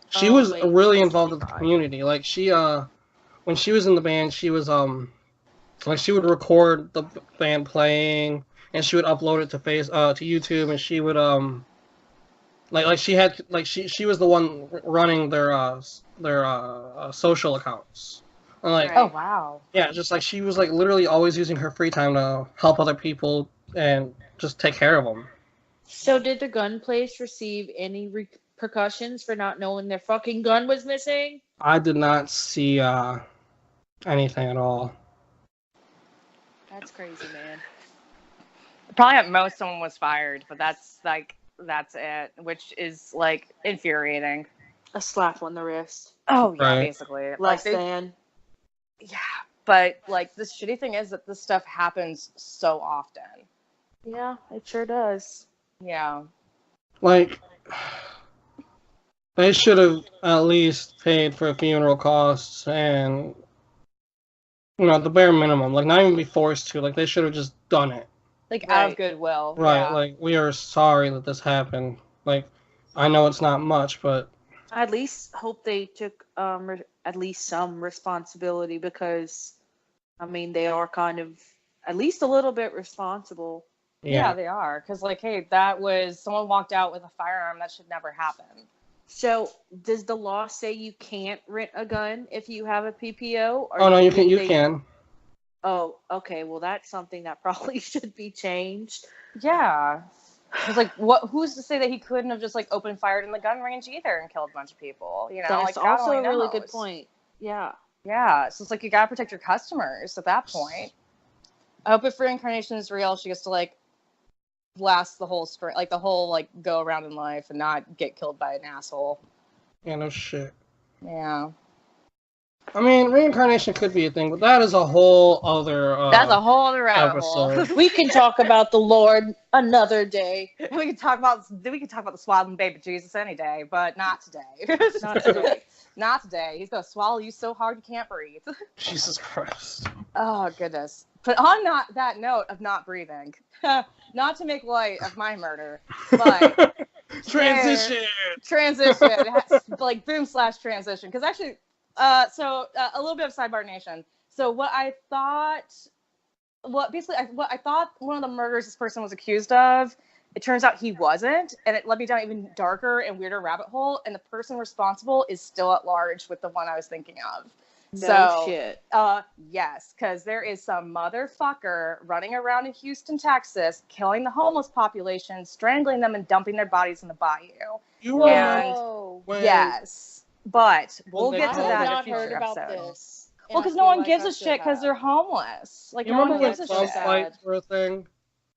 she was really involved with the community. Like she, when she was in the band, she was like she would record the band playing and she would upload it to YouTube, and she would she was the one running their social accounts. And oh wow. Yeah, just like she was like literally always using her free time to help other people and just take care of them. So did the gun place receive any repercussions for not knowing their fucking gun was missing? I did not see anything at all. That's crazy, man. Probably at most someone was fired, but that's it, which is like infuriating. A slap on the wrist. Oh yeah, basically. Less than. Yeah, but like the shitty thing is that this stuff happens so often. Yeah, it sure does. Yeah. Like, they should have at least paid for funeral costs and, the bare minimum. Like, not even be forced to. Like, they should have just done it. Like, out of goodwill. Right, yeah. Like, we are sorry that this happened. Like, I know it's not much, but... I at least hope they took at least some responsibility because, I mean, they are kind of at least a little bit responsible. Yeah, they are. Because, like, hey, someone walked out with a firearm. That should never happen. So, does the law say you can't rent a gun if you have a PPO? Or no, you can. Oh, okay. Well, that's something that probably should be changed. Yeah. It's like, who's to say that he couldn't have just, like, open fired in the gun range either and killed a bunch of people? That's like, also a really good point. Yeah. Yeah. So, it's like, you gotta protect your customers at that point. I hope if reincarnation is real, she gets to, like, last the whole sprint, like the whole like go around in life and not get killed by an asshole. Yeah, no shit. Yeah. I mean, reincarnation could be a thing, but that is a whole other that's a whole other episode. We can talk about the Lord another day. We can talk about the swaddling baby Jesus any day, but not today. Not today. Not today. He's gonna swallow you so hard you can't breathe. Jesus Christ. Oh goodness. But on that note of not breathing, not to make light of my murder, but Transition. Like boom slash transition. Because actually, so a little bit of sidebar nation. So what I thought one of the murders this person was accused of, it turns out he wasn't, and it led me down an even darker and weirder rabbit hole, and the person responsible is still at large with the one I was thinking of. No shit. Yes, because there is some motherfucker running around in Houston, Texas, killing the homeless population, strangling them, and dumping their bodies in the bayou. You Whoa. Yes, but we'll When get they to called that it- in a I have not future heard about episode. this. Well, because no one gives a shit because they're homeless. Like, You no remember one when gives a bum shit. fights were a thing?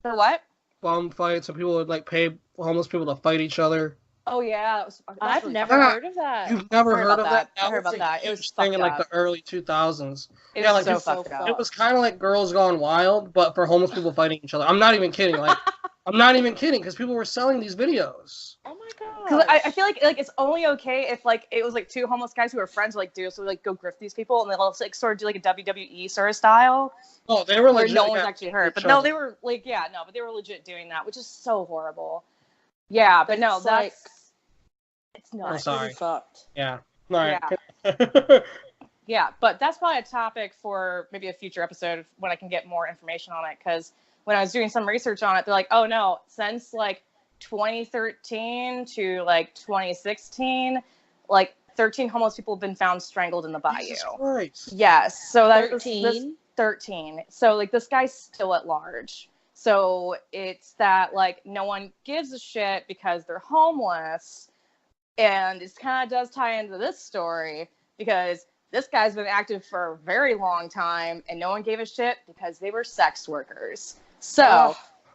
The what? Bum fights, so people would like pay homeless people to fight each other. Oh yeah, that's I've really never fucked up. heard of that. You've never I heard heard about of that. that? I heard about was a that. It was huge thing in like fucked the early 2000s. It Yeah, was like so it's- fucked up. It was kind of like Girls Gone Wild, but for homeless people fighting each other. I'm not even kidding. Like, I'm not even kidding because people were selling these videos. Oh my god. Because I feel like it's only okay if like it was like two homeless guys who were friends like do so like go grift these people and they'll like sort of do like a WWE sort of style Oh, they were where legit. no one's actually hurt. But no, they were like but they were legit doing that, which is so horrible. Yeah, but no, That's like- it's not. I'm sorry. Pretty fucked. Yeah. All right. Yeah, but that's probably a topic for maybe a future episode when I can get more information on it. Because when I was doing some research on it, they're like, oh no, since like 2013 to like 2016, like 13 homeless people have been found strangled in the bayou. Jesus Christ. Yes, so that's 13? 13. So like this guy's still at large. So it's that like no one gives a shit because they're homeless. And it kind of does tie into this story because this guy's been active for a very long time and no one gave a shit because they were sex workers. So,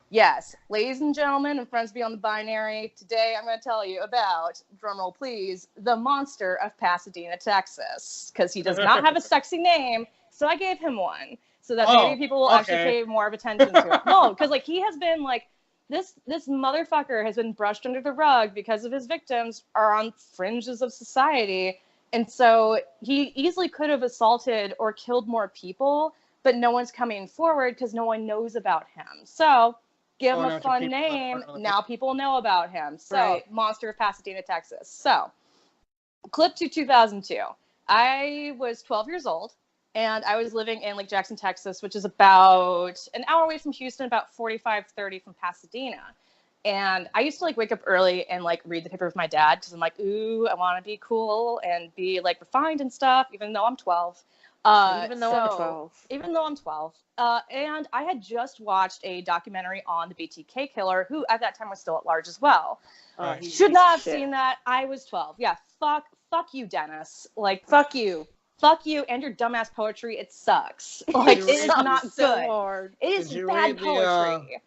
yes, ladies and gentlemen and friends beyond the binary, today I'm going to tell you about, drumroll please, the monster of Pasadena, Texas. Because he does not have a sexy name, so I gave him one. So that maybe people will actually pay more of attention to it. No, because like he has been like, this motherfucker has been brushed under the rug because of his victims are on fringes of society. And so he easily could have assaulted or killed more people, but no one's coming forward because no one knows about him. So give him a fun name. Now people know about him. So Right. Monster of Pasadena, Texas. So clip to 2002. I was 12 years old. And I was living in Lake Jackson, Texas, which is about an hour away from Houston, about 30 from Pasadena. And I used to like wake up early and like read the paper with my dad because I'm like, ooh, I want to be cool and be like refined and stuff, even though I'm 12. Even though I'm 12. Even though I'm 12. And I had just watched a documentary on the BTK killer, who at that time was still at large as well. Right. He's a Should piece not of have shit. seen that. I was 12. Yeah, fuck you, Dennis. Like, Fuck you. fuck you and your dumbass poetry. It sucks. Like, it is not so good. hard. It is Did you bad read the, poetry.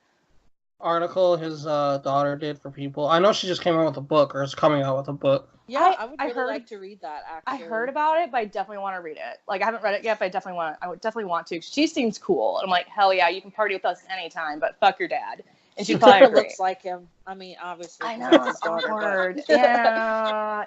Article his daughter did for people. I know she just came out with a book or is coming out with a book. Yeah, I would I really heard- like to read that, I actually. heard about it, but I definitely want to read it. Like, I haven't read it yet, but I would definitely want to. She seems cool. And I'm like, hell yeah, you can party with us anytime, but fuck your dad. And She she'd probably agree. looks like him. I mean, obviously. I 'cause know, that's his it's daughter, but- awkward. Yeah.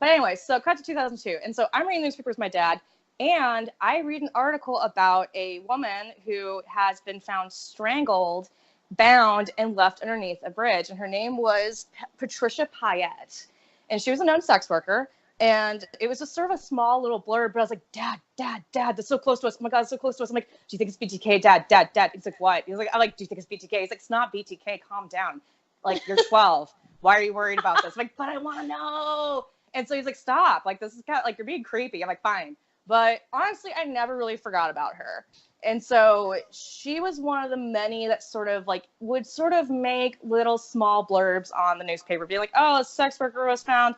But anyway, so cut to 2002. And so I'm reading the newspaper with my dad, and I read an article about a woman who has been found strangled, bound, and left underneath a bridge. And her name was Patricia Payette. And she was a known sex worker. And it was just sort of a small little blurb, but I was like, Dad, that's so close to us. Oh my God, it's so close to us. I'm like, do you think it's BTK? Dad. He's like, what? He's like, I'm like, do you think it's BTK? He's like, it's not BTK. Calm down. Like, you're 12. Why are you worried about this? I'm like, but I want to know. And so he's like, stop. Like, this is kind of like, you're being creepy. I'm like, fine. But honestly, I never really forgot about her. And so she was one of the many that sort of like would sort of make little small blurbs on the newspaper, being like, oh, a sex worker was found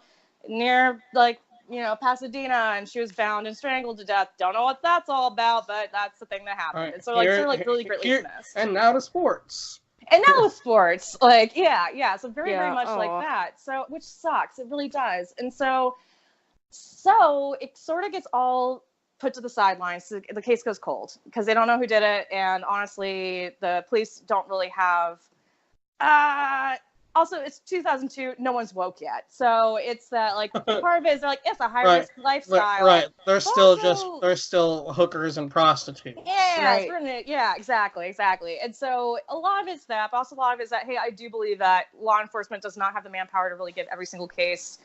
near like, you know, Pasadena, and she was bound and strangled to death. Don't know what that's all about, but that's the thing that happened. Right, And so like here- sort of like really greatly here- dismissed. And now to sports. And now with sports, like, yeah. So very Yeah, much like aw. that. So, which sucks. It really does. And so it sort of gets all put to the sidelines. So the case goes cold because they don't know who did it. And honestly, the police don't really have, also it's 2002. No one's woke yet, so it's that like part of it is they're like it's a high risk lifestyle. Right. They're still also, they're still hookers and prostitutes. Yeah, yeah, exactly. And so a lot of it's that, but also a lot of it is that, hey, I do believe that law enforcement does not have the manpower to really give every single case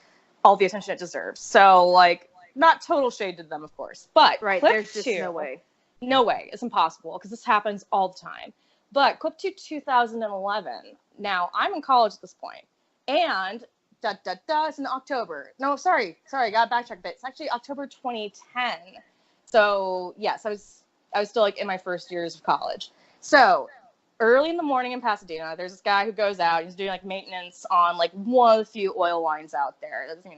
all the attention it deserves. So, like, not total shade to them, of course. But there's just no way. No way. It's impossible because this happens all the time. But clip to 2011. Now, I'm in college at this point. And, it's in October. No, sorry. I got to backtrack a bit. It's actually October 2010. So, yes, I was still, like, in my first years of college. So, early in the morning in Pasadena, there's this guy who goes out. He's doing, like, maintenance on, like, one of the few oil lines out there. That's,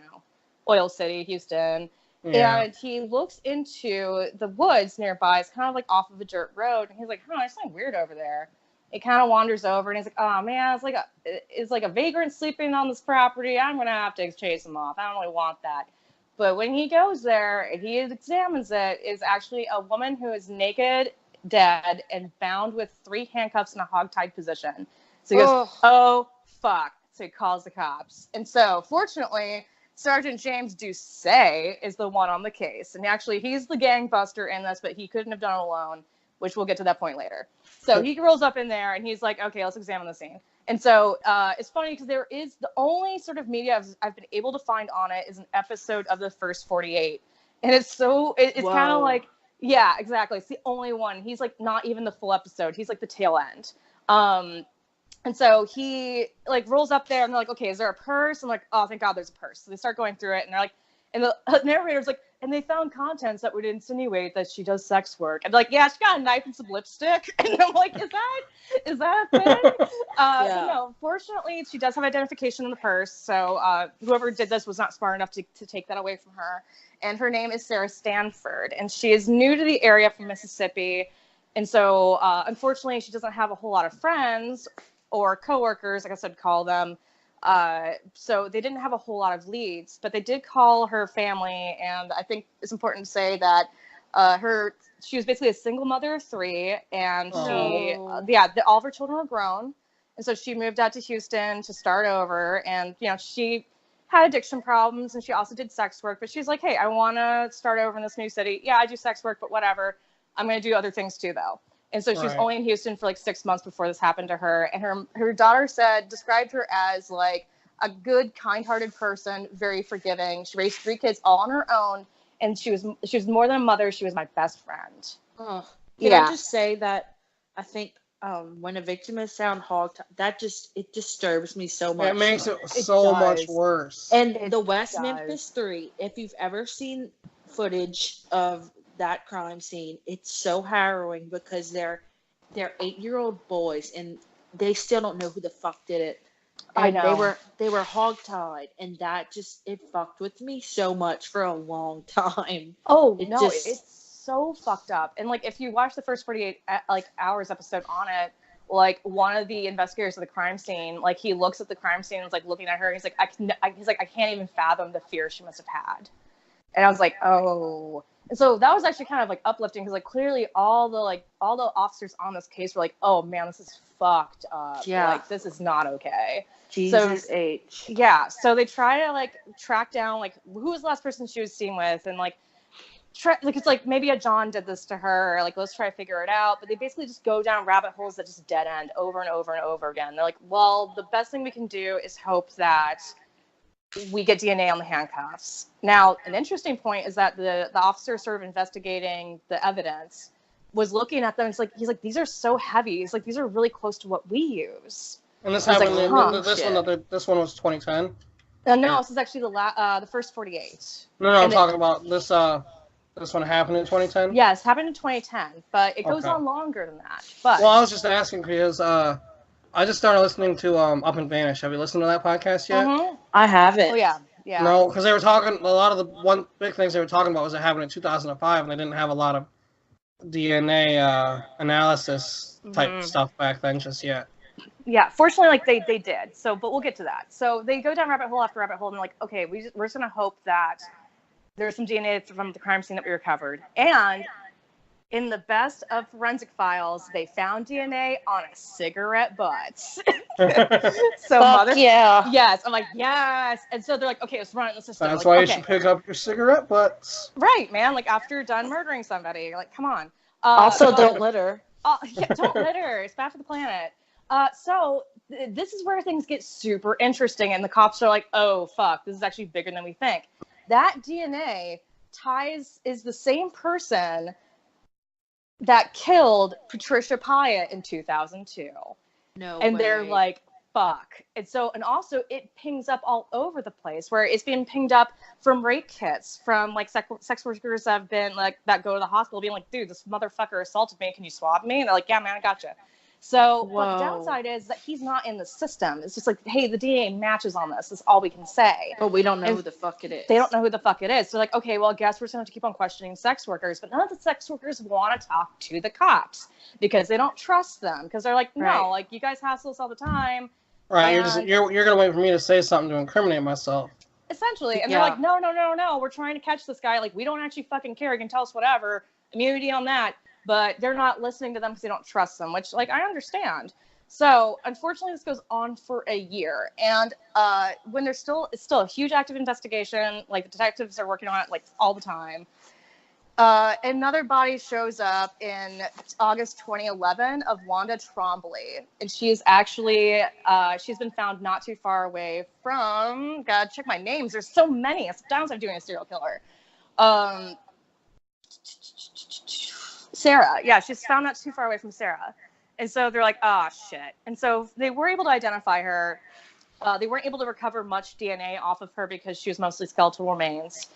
Oil City, Houston. Yeah. And he looks into the woods nearby. It's kind of, like, off of a dirt road. And he's like, there's something weird over there. It kind of wanders over, and he's like, oh, man, it's like a vagrant sleeping on this property. I'm going to have to chase him off. I don't really want that. But when he goes there and he examines it, is actually a woman who is naked, dead, and bound with 3 handcuffs in a hogtied position. So he goes, oh, fuck. So he calls the cops. And so, fortunately, Sergeant James Doucet is the one on the case. And actually, he's the gangbuster in this, but he couldn't have done it alone, which we'll get to that point later. So he rolls up in there, and he's like, okay, let's examine the scene. And so it's funny because there is the only sort of media I've been able to find on it is an episode of the first 48. And it's kind of like, yeah, exactly. It's the only one. He's like not even the full episode. He's like the tail end. And so he like rolls up there and they're like, okay, is there a purse? I'm like, oh, thank God there's a purse. So they start going through it and they're like, and the narrator's like, and they found contents that would insinuate that she does sex work. And like, yeah, she got a knife and some lipstick. And I'm like, is that a thing? No, fortunately, she does have identification in the purse. So whoever did this was not smart enough to take that away from her. And her name is Sarah Stanford. And she is new to the area from Mississippi. And so, unfortunately, she doesn't have a whole lot of friends or coworkers, like I said, call them. So they didn't have a whole lot of leads, but they did call her family. And I think it's important to say that she was basically a single mother of 3, and all of her children were grown. And so she moved out to Houston to start over. And, she had addiction problems and she also did sex work, but she's like, hey, I want to start over in this new city. Yeah, I do sex work, but whatever. I'm going to do other things too, though. And so she was only in Houston for like 6 months before this happened to her. And her daughter described her as like a good, kind-hearted person, very forgiving. She raised 3 kids all on her own. And she was more than a mother. She was my best friend. Can I just say that I think when a victim is found hog, it disturbs me so much. It makes it so much worse. And the West Memphis 3, if you've ever seen footage of that crime scene, it's so harrowing because they're 8-year-old boys and they still don't know who the fuck did it. And I know they were hogtied, and that it fucked with me so much for a long time. It's so fucked up. And like if you watch the first 48 hours episode on it, like one of the investigators of the crime scene, like he looks at the crime scene and is like looking at her and he's like, I can't even fathom the fear she must have had. And I was like, oh. And so that was actually kind of like uplifting because like clearly all the officers on this case were like, oh man, this is fucked up. Yeah. Like this is not okay. Jesus H. Yeah. So they try to like track down like who was the last person she was seen with and like it's like maybe a John did this to her, or like let's try to figure it out. But they basically just go down rabbit holes that just dead end over and over and over again. They're like, well, the best thing we can do is hope that we get DNA on the handcuffs. Now, an interesting point is that the officer sort of investigating the evidence was looking at them. He's like, these are so heavy. He's like, these are really close to what we use. And this happened. This one was 2010. No, this is actually the first 48. No, I'm talking about this. This one happened in 2010. Yes, happened in 2010, but it goes on longer than that. But I was just asking because I just started listening to Up and Vanish. Have you listened to that podcast yet? Mm-hmm. I haven't. Oh yeah. No, because they were talking. A lot of the one big things they were talking about was it happened in 2005, and they didn't have a lot of DNA analysis type stuff back then just yet. Yeah, fortunately, like they did. So, but we'll get to that. So they go down rabbit hole after rabbit hole, and they're like, okay, we're just gonna hope that there's some DNA from the crime scene that we recovered, and In the best of forensic files, they found DNA on a cigarette butt. So Fuck yeah. yes, I'm like, yes. And so they're like, okay, let's run it in the system. That's Like, why you okay, should pick up your cigarette butts. right, man. Like after you're done murdering somebody, like, come on. Also, but- don't litter. Yeah, don't litter. It's bad for the planet. So this is where things get super interesting, and the cops are like, "Oh fuck, this is actually bigger than we think." That DNA is the same person that killed Patricia Pyatt in 2002, No and way. they're like, "Fuck!" And so, and also, it pings up all over the place, where it's being pinged up from rape kits, from like sex workers that have been like that go to the hospital, being like, "Dude, this motherfucker assaulted me. Can you swab me?" And they're like, "Yeah, man, I gotcha." So, but the downside is that he's not in the system. It's just like, hey, the DNA matches on this. That's all we can say. But we don't know who the fuck it is. They don't know who the fuck it is. So, like, okay, well, I guess we're just going to have to keep on questioning sex workers. But none of the sex workers want to talk to the cops because they don't trust them. Because they're like, no, Right. like, you guys hassle us all the time. Right, And- you're gonna wait for me to say something to incriminate myself. Essentially. And Yeah. they're like, no, we're trying to catch this guy. Like, we don't actually fucking care. You can tell us whatever. Immunity on that. But they're not listening to them because they don't trust them, which, like, I understand. So, unfortunately, this goes on for a year. And when it's still a huge active investigation, like, the detectives are working on it, like, all the time. Another body shows up in August 2011 of Wanda Trombley. And she's actually, she's been found not too far away from, gotta check my names, there's so many. It's downside of doing a serial killer. Sarah. Yeah, she's found not too far away from Sarah. And so they're like, ah, shit. And so they were able to identify her. They weren't able to recover much DNA off of her because she was mostly skeletal remains.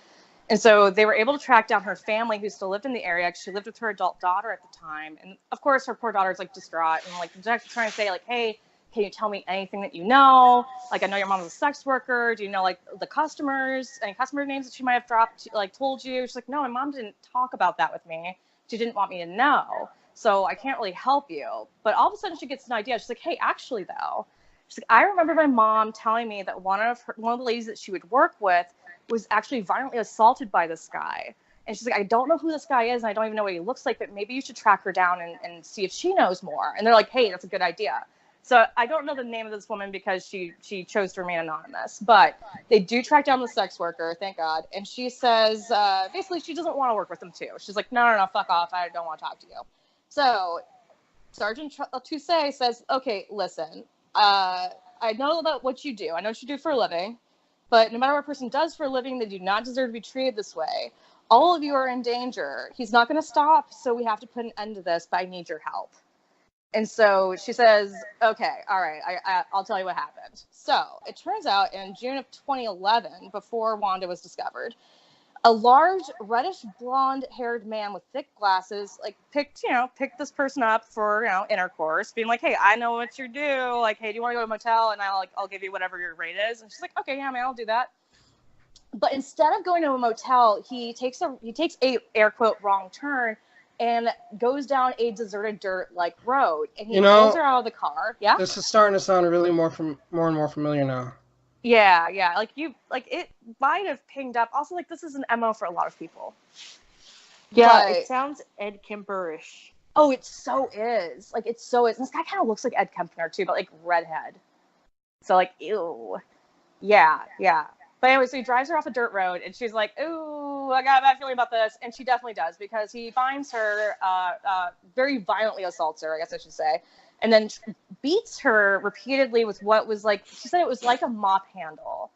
And so they were able to track down her family who still lived in the area. She lived with her adult daughter at the time. And of course, her poor daughter's like distraught and like the detective's trying to say like, hey, can you tell me anything that you know? Like, I know your mom was a sex worker. Do you know like the customers, any customer names that she might have dropped, like told you? She's like, no, my mom didn't talk about that with me. She didn't want me to know. So I can't really help you. But all of a sudden she gets an idea. She's like, hey, actually though, she's like, I remember my mom telling me that one of the ladies that she would work with was actually violently assaulted by this guy. And she's like, I don't know who this guy is and I don't even know what he looks like, but maybe you should track her down and see if she knows more. And they're like, hey, that's a good idea. So I don't know the name of this woman because she chose to remain anonymous, but they do track down the sex worker, thank God. And she says, basically she doesn't want to work with them too. She's like, no, fuck off. I don't want to talk to you. So Sergeant Toussey says, okay, listen, I know about what you do. I know what you do for a living, but no matter what a person does for a living, they do not deserve to be treated this way. All of you are in danger. He's not going to stop, so we have to put an end to this, but I need your help. And so she says, okay, all right, I'll tell you what happened. So it turns out in June of 2011, before Wanda was discovered, a large reddish blonde haired man with thick glasses, like picked this person up for, intercourse, being like, hey, I know what you do. Like, hey, do you want to go to a motel? And I'll give you whatever your rate is. And she's like, okay, yeah, man, I'll do that. But instead of going to a motel, he takes a air quote wrong turn and goes down a deserted dirt like road. And he pulls her out of the car. Yeah. This is starting to sound really more and more familiar now. Yeah. Like it might have pinged up. Also, like this is an MO for a lot of people. Yeah, But- it sounds Ed Kemper-ish. Oh, it so is. Like, it so is. And this guy kind of looks like Ed Kemper too, but like redhead. So like, ew. Yeah. But anyway, so he drives her off a dirt road, and she's like, ooh, I got a bad feeling about this. And she definitely does, because he finds her, very violently assaults her, I guess I should say, and then beats her repeatedly with what was like, she said it was like a mop handle.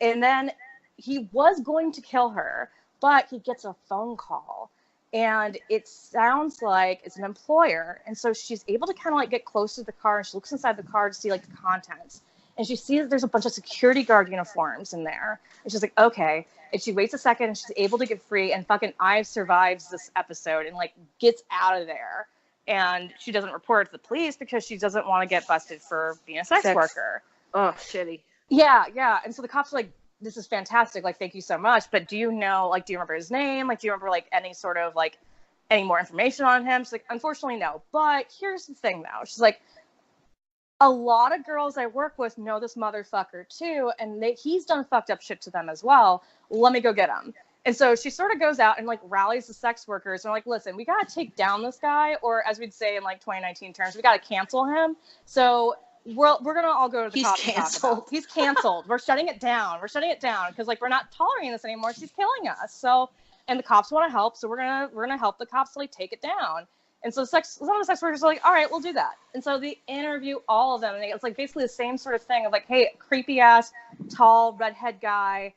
And then he was going to kill her, but he gets a phone call. And it sounds like it's an employer. And so she's able to kind of like get close to the car, and she looks inside the car to see like the contents. And she sees there's a bunch of security guard uniforms in there. And she's like, okay. And she waits a second, and she's able to get free, and fucking Ives survives this episode and like gets out of there. And she doesn't report it to the police because she doesn't want to get busted for being a sex worker. Oh, shitty. Yeah. And so the cops are like, this is fantastic. Like, thank you so much. But do you remember his name? Like, do you remember like any sort of like any more information on him? She's like, unfortunately, no. But here's the thing though. She's like, a lot of girls I work with know this motherfucker too. And he's done fucked up shit to them as well. Let me go get him. And so she sort of goes out and like rallies the sex workers. And they're like, listen, we got to take down this guy, or as we'd say in like 2019 terms, we got to cancel him. So we're going to all go to the cops and talk about it. He's canceled. We're shutting it down. Because like, we're not tolerating this anymore. She's killing us. So, and the cops want to help. So we're going to help the cops to like take it down. And so some of the sex workers are like, all right, we'll do that. And so they interview all of them. And it's like basically the same sort of thing of like, hey, creepy ass, tall, redhead guy.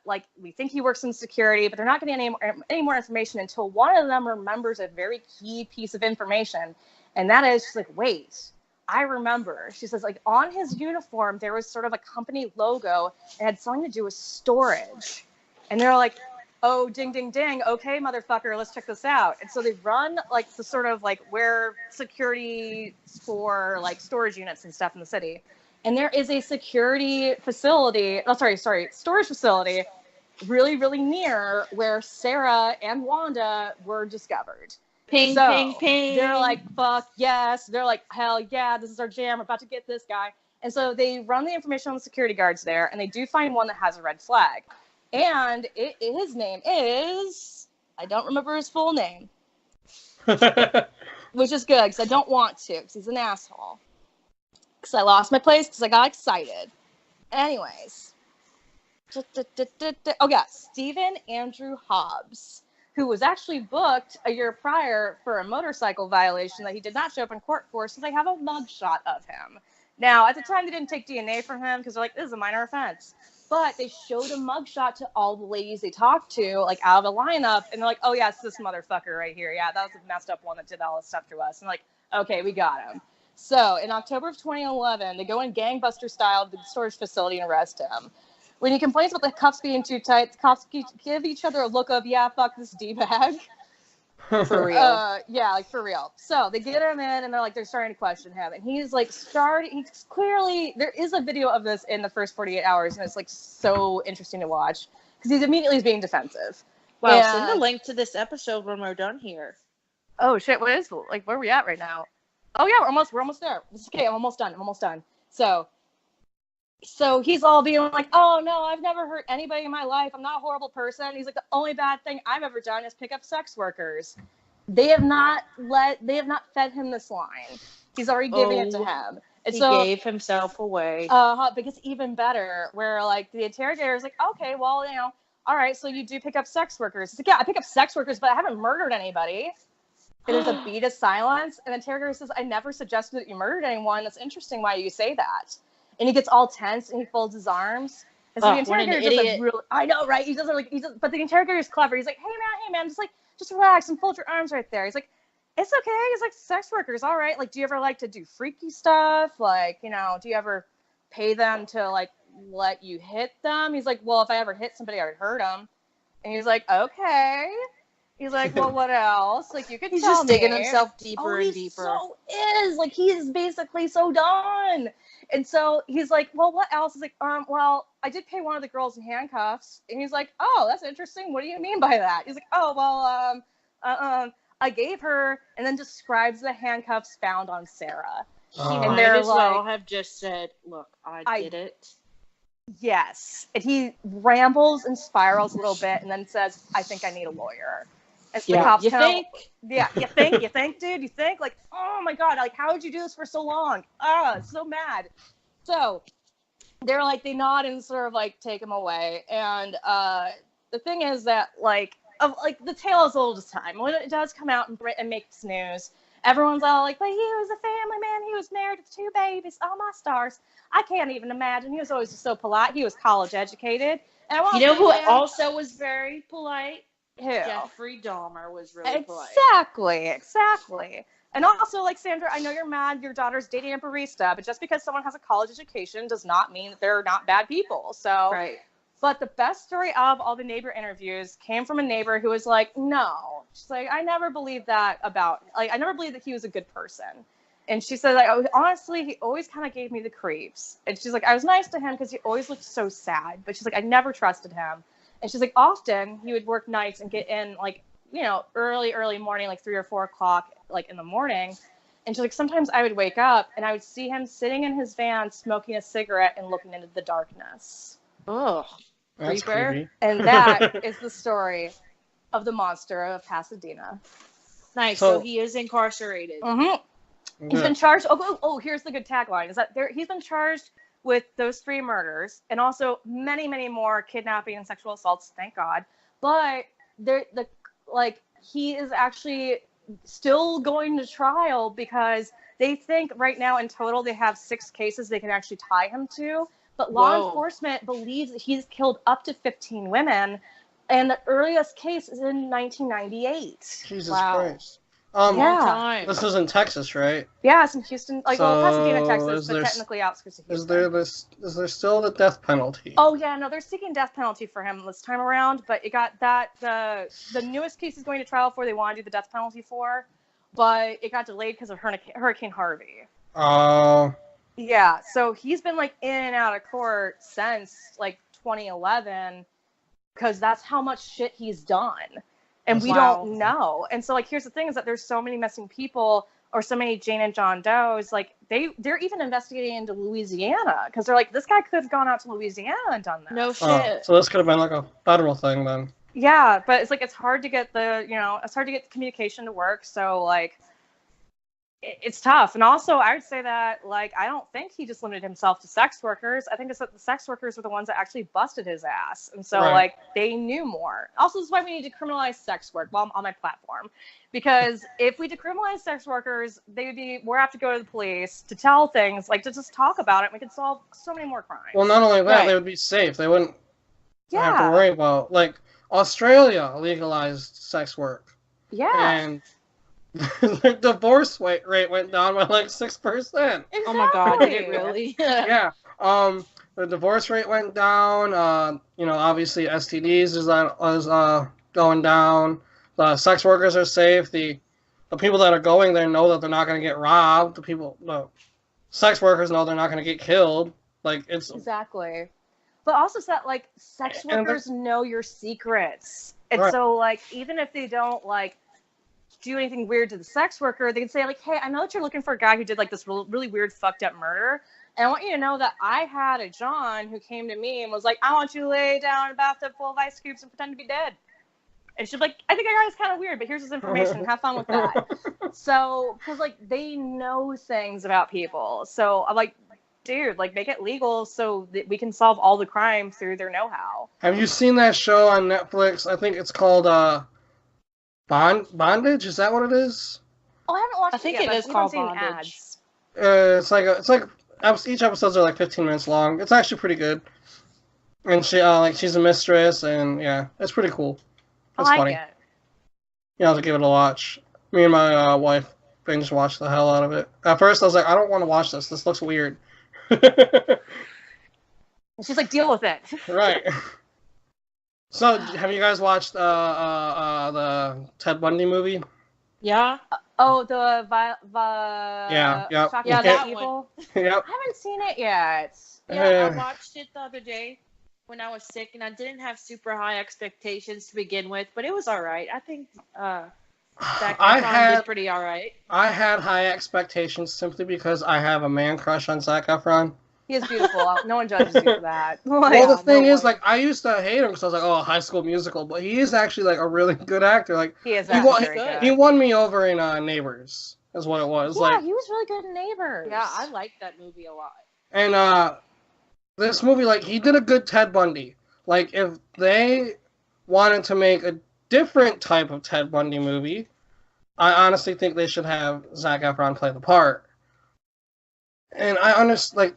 Like we think he works in security, but they're not getting any more information until one of them remembers a very key piece of information. And that is, she's like, wait, I remember. She says, like, on his uniform, there was sort of a company logo and had something to do with storage. And they're like, oh, ding, ding, ding. Okay, motherfucker, let's check this out. And so they run like the sort of like where security for like storage units and stuff in the city. And there is a security facility, storage facility really, really near where Sarah and Wanda were discovered. Ping, so ping, ping. They're like, fuck yes. They're like, hell yeah, this is our jam. We're about to get this guy. And so they run the information on the security guards there, and they do find one that has a red flag. And his name is, I don't remember his full name, which is good because I don't want to because he's an asshole. Because I lost my place because I got excited. Anyways. Oh, yeah. Stephen Andrew Hobbs, who was actually booked a year prior for a motorcycle violation that he did not show up in court for, so they have a mugshot of him. Now, at the time, they didn't take DNA from him because they're like, this is a minor offense. But they showed a mugshot to all the ladies they talked to, like, out of the lineup. And they're like, oh, yeah, it's this motherfucker right here. Yeah, that was a messed up one that did all this stuff to us. And like, okay, we got him. So in October of 2011, they go in gangbuster style to the storage facility and arrest him. When he complains about the cuffs being too tight, the cops give each other a look of, yeah, fuck this D-bag. For real. Yeah, like for real. So they get him in and they're starting to question him. And he's like he's clearly, there is a video of this in the first 48 hours and it's like so interesting to watch because he's immediately being defensive. Well, send a link to this episode when we're done here. Oh shit, what is, like, where are we at right now? Oh yeah, we're almost there. It's okay, I'm almost done. So he's all being like, oh no, I've never hurt anybody in my life. I'm not a horrible person. He's like, the only bad thing I've ever done is pick up sex workers. They have not fed him this line. He's already giving it to him. And he gave himself away. Because even better, where like the interrogator is like, okay, well, you know, all right, so you do pick up sex workers. He's like, yeah, I pick up sex workers, but I haven't murdered anybody. And there's a beat of silence. And the interrogator says, I never suggested that you murdered anyone. That's interesting why you say that. And he gets all tense and he folds his arms. And so the interrogator just like really, I know, right? But the interrogator is clever. He's like, hey man, just relax and fold your arms right there. He's like, it's okay. He's like, sex workers, all right. Like, do you ever like to do freaky stuff? Like, you know, do you ever pay them to like let you hit them? He's like, well, if I ever hit somebody, I would hurt them. And he's like, okay. He's like, well, what else? Like, you could tell me. He's just digging himself deeper and deeper. Like, he is basically so done. And so he's like, well, what else? He's like, well, I did pay one of the girls in handcuffs. And he's like, oh, that's interesting. What do you mean by that? He's like, oh, well, I gave her, and then describes the handcuffs found on Sarah. And they're as well have just said, look, I did it. Yes. And he rambles and spirals a little bit and then says, I think I need a lawyer. And the cops you think? Yeah, you think, dude? You think? Like, oh my God, like, how would you do this for so long? So mad. So they're like, they nod and sort of like take him away. And the thing is that like the tale is old as time. When it does come out and makes news, everyone's all like, but he was a family man. He was married with 2 babies. Oh, my stars. I can't even imagine. He was always just so polite. He was college educated. And you know who also was very polite? Who? Jeffrey Dahmer was really polite. Exactly. And also, like, Sandra, I know you're mad your daughter's dating a barista, but just because someone has a college education does not mean that they're not bad people. So, right. But the best story of all the neighbor interviews came from a neighbor who was like, no. She's like, I never believed that he was a good person. And she said, like, honestly, he always kind of gave me the creeps. And she's like, I was nice to him because he always looked so sad. But she's like, I never trusted him. And she's like, often he would work nights and get in, like, you know, early morning, like 3 or 4 o'clock, like in the morning. And she's like, sometimes I would wake up and I would see him sitting in his van smoking a cigarette and looking into the darkness. Ugh. That's Creeper. creepy. And that is the story of the monster of Pasadena. Nice. So- So he is incarcerated. Mm-hmm. He's been charged. Oh, here's the good tagline: is that he's been charged with those 3 murders and also many, many more kidnapping and sexual assaults. Thank God. But he is actually still going to trial because they think right now in total they have 6 cases they can actually tie him to. But law enforcement believes that he's killed up to 15 women, and the earliest case is in 1998. Jesus Wow. Christ. Long Yeah. time. This is in Texas, right? Yeah, it's in Houston, Pasadena, So, Texas, is but there- technically outskirts of Is Houston. there still the death penalty? Oh yeah, no, they're seeking death penalty for him this time around, but it got that the newest case is going to trial for they want to do the death penalty for, but it got delayed because of Hurricane Harvey. Oh. Yeah, so he's been like in and out of court since like 2011 because that's how much shit he's done. And we Wow. don't know. And so like here's the thing is that there's so many missing people or so many Jane and John Does, like they're even investigating into Louisiana because they're like, this guy could have gone out to Louisiana and done that. No shit. Oh, so this could have been like a federal thing then. Yeah, but it's like it's hard to get the communication to work. So like it's tough. And also I would say that like I don't think he just limited himself to sex workers. I think it's that the sex workers were the ones that actually busted his ass. And so Right. like they knew more. Also, this is why we need to criminalize sex work while I'm on my platform. Because if we decriminalize sex workers, they would be more apt to go to the police to tell things, like to just talk about it, and we could solve so many more crimes. Well, not only that, Right. they would be safe. They wouldn't have to yeah. worry about, like, Australia legalized sex work. Yeah. And the divorce rate went down by like 6%. Oh my god, did it Exactly. really? Yeah. The divorce rate went down. Obviously STDs is going down. The sex workers are safe. The people that are going there know that they're not going to get robbed. The sex workers know they're not going to get killed. Like it's Exactly. But also so that like sex And workers know your secrets. And Right. so like even if they don't like do anything weird to the sex worker, they can say like, hey, I know that you're looking for a guy who did like this really weird fucked up murder. And I want you to know that I had a John who came to me and was like, I want you to lay down in a bathtub full of ice cubes and pretend to be dead. And she's like, I think I got this kind of weird, but here's his information. Have fun with that. So, because like they know things about people. So I'm like, dude, like make it legal so that we can solve all the crime through their know-how. Have you seen that show on Netflix? I think it's called Bondage. Is that what it is? Oh, I haven't watched I think it yet, it but is I've called seen Bondage. It's like each episodes are like 15 minutes long. It's actually pretty good. And she's a mistress, and yeah, it's pretty cool. I It's like funny. it. You have to give it a watch. Me and my wife binge watched the hell out of it. At first, I was like, I don't want to watch this. This looks weird. And she's like, deal with it. Right. So, have you guys watched the Ted Bundy movie? Yeah. Oh, the Yeah, yep. Shocking Yeah, Dead that People. Yep. I haven't seen it yet. Yeah, I watched it the other day when I was sick, and I didn't have super high expectations to begin with, but it was all right. I think Zac Efron did pretty all right. I had high expectations simply because I have a man crush on Zac Efron. He is beautiful. No one judges you for that. Like, Well, the thing no is, one. like, I used to hate him because I was like, oh, High School Musical, but he is actually, like, a really good actor. Like, He is he actually wa- very good. good. he won me over in Neighbors, is what it was. Yeah, Like, he was really good in Neighbors. Yeah, I liked that movie a lot. and this movie, like, he did a good Ted Bundy. Like, if they wanted to make a different type of Ted Bundy movie, I honestly think they should have Zac Efron play the part. And I understand, like,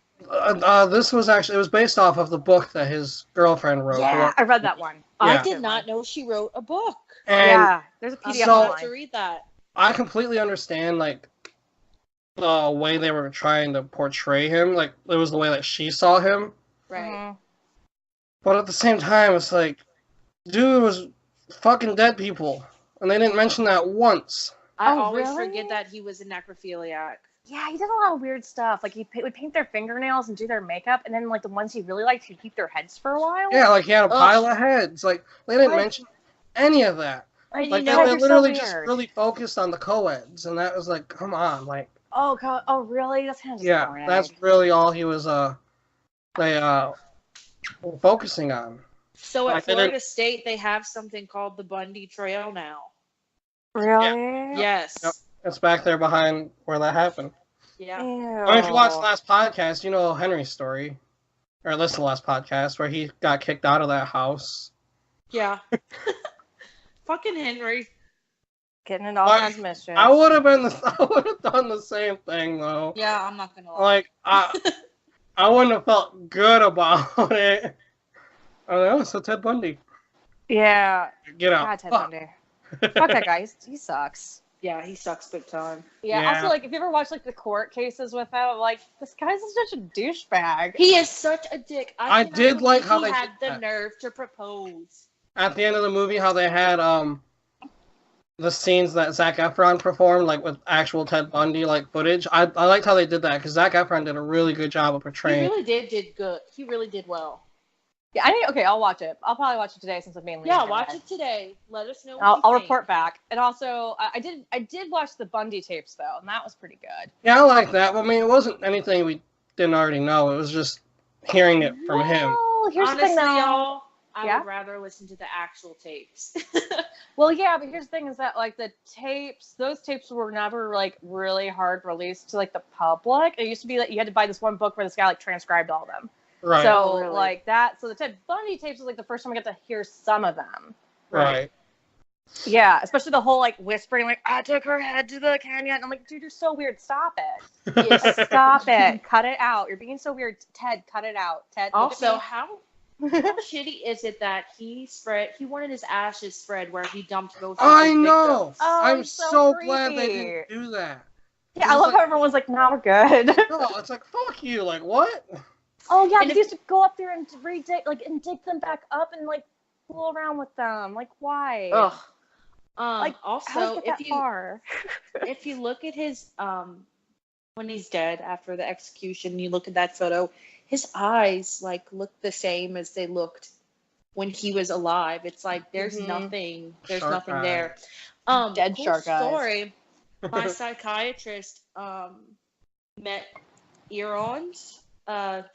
this was actually, it was based off of the book that his girlfriend wrote. Yeah, I read that one. I Yeah. did not know she wrote a book. And Yeah, there's a I'm PDF So- about to online. read that. I completely understand, like, the way they were trying to portray him. Like, it was the way that she saw him. Right. Mhm. But at the same time, it's like, dude was fucking dead people. And they didn't mention that once. I Oh, always really? forget that he was a necrophiliac. Yeah, he did a lot of weird stuff. Like he would paint their fingernails and do their makeup, and then like the ones he really liked, he'd keep their heads for a while. Yeah, like, he had a Ugh. pile of heads. Like, they didn't Like- mention any of that. Like, Like, you they know, they are literally so just weird. really focused on the co-eds. And that was like, come on, like, Oh god! Oh really? That's kind of yeah, disappointing. that's really all he was, focusing on. So Like, at they didn't- Florida State, they have something called the Bundy Trail now. Really? Yes. Yep. It's back there behind where that happened. Yeah. Ew. I mean, if you watched the last podcast, you know Henry's story. Or listen to the last podcast where he got kicked out of that house. Yeah. Fucking Henry. Getting into all Like, kinds of mischief. I would have done the same thing though. Yeah, I'm not gonna lie. Like I wouldn't have felt good about it. I was like, oh, so Ted Bundy. Yeah. Get out. God, Ted Fuck. Bundy. Fuck that guy. He sucks. Yeah, he sucks big time. Yeah. Yeah. Also, like, if you ever watch like the court cases with him, like, this guy's such a douchebag. He is such a dick. I cannot did like believe how he they had did the that. nerve to propose. At the end of the movie, how they had the scenes that Zac Efron performed, like with actual Ted Bundy like footage. I liked how they did that because Zac Efron did a really good job of He portraying. really did good. He really did well. Yeah, okay, I'll watch it. I'll probably watch it today since I'm mainly Yeah, in watch bed. it today. Let us know. I'll what you think. report back. And also, I did watch the Bundy tapes though, and that was pretty good. Yeah, I like that. I mean, it wasn't anything we didn't already know. It was just hearing it from him. Well, here's Honestly, the thing, though. y'all, I Yeah? would rather listen to the actual tapes. Well, yeah, but here's the thing: is that like the tapes, those tapes were never like really hard released to like the public. It used to be that you had to buy this one book where this guy like transcribed all of them. Right. So Oh, really? like that. So the Ted Bundy tapes was like the first time I got to hear some of them. right. Yeah, especially the whole like whispering, like I took her head to the canyon. I'm like, dude, you're so weird. Stop it. Yes. Like, stop it. Cut it out. You're being so weird. Ted, cut it out. Ted. look at Also, me. how shitty is it that he wanted his ashes spread where he dumped both of I his know. victims? Oh, I'm he's so so glad they creepy. didn't do that. Yeah, I love how everyone's like, no, we're good. No, it's like fuck you. Like what? Oh yeah, And they used to go up there and dig them back up and like fool around with them. Like why? Ugh. Like Also, how did it get that far? if you look at his when he's dead after the execution, you look at that photo, his eyes like look the same as they looked when he was alive. It's like there's Mhm. nothing. There's Shark nothing eyes. there. Dead cool shark eyes. story. My psychiatrist met Eron's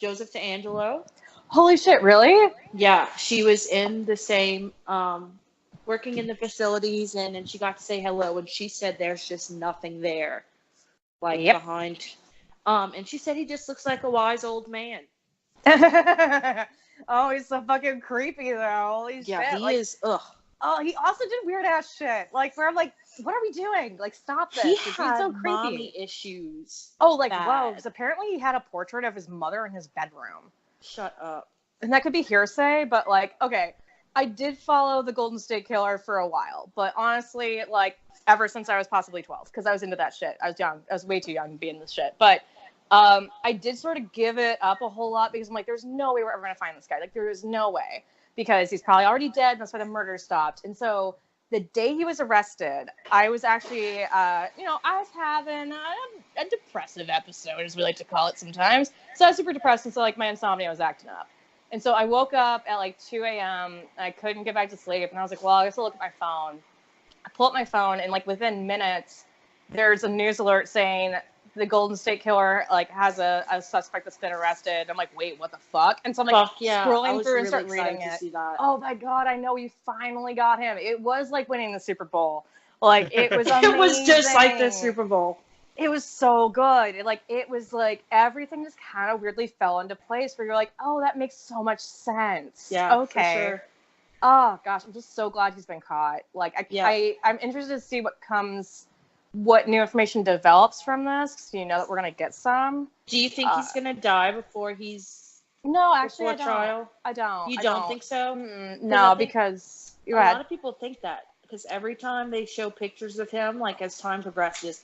Joseph DeAngelo. Holy shit, really? Yeah, she was in the same working in the facilities, and she got to say hello, and she said there's just nothing there, like Yep. behind. And she said he just looks like a wise old man. Oh, he's so fucking creepy though. Holy Yeah, shit. he Like, is. Ugh. oh, he also did weird ass shit. Like where I'm like, what are we doing? Like stop this. He He's had so creepy. mommy issues. Oh, like bad. whoa, because apparently he had a portrait of his mother in his bedroom. Shut up. And that could be hearsay, but like, okay, I did follow the Golden State Killer for a while, but honestly, like, ever since I was possibly 12, because I was into that shit. I was young. I was way too young to be in this shit. But I did sort of give it up a whole lot because I'm like, there's no way we're ever going to find this guy. Like, there is no way. Because he's probably already dead, and that's why the murder stopped. And so the day he was arrested, I was actually, I was having a depressive episode, as we like to call it sometimes. So I was super depressed, and so, like, my insomnia was acting up. And so I woke up at, like, 2 a.m., and I couldn't get back to sleep. And I was like, well, I guess I'll look at my phone. I pull up my phone, and, like, within minutes, there's a news alert saying the Golden State Killer, like, has a suspect that's been arrested. I'm like, wait, what the fuck? And so I'm, like, Fuck yeah. I scrolling was through and really start excited reading to it. see that. Oh my God, I know we finally got him. It was like winning the Super Bowl. Like, it was amazing. It was just like the Super Bowl. It was so good. It was like everything just kind of weirdly fell into place where you're like, oh, that makes so much sense. Yeah, okay. for sure. Oh gosh, I'm just so glad he's been caught. Like, I'm interested to see what new information develops from this. So you know that we're gonna get some. Do you think he's gonna die before he's No, actually, before I don't. trial? I don't. You I don't think so? No, I think because a you're right. lot of people think that because every time they show pictures of him, like as time progresses,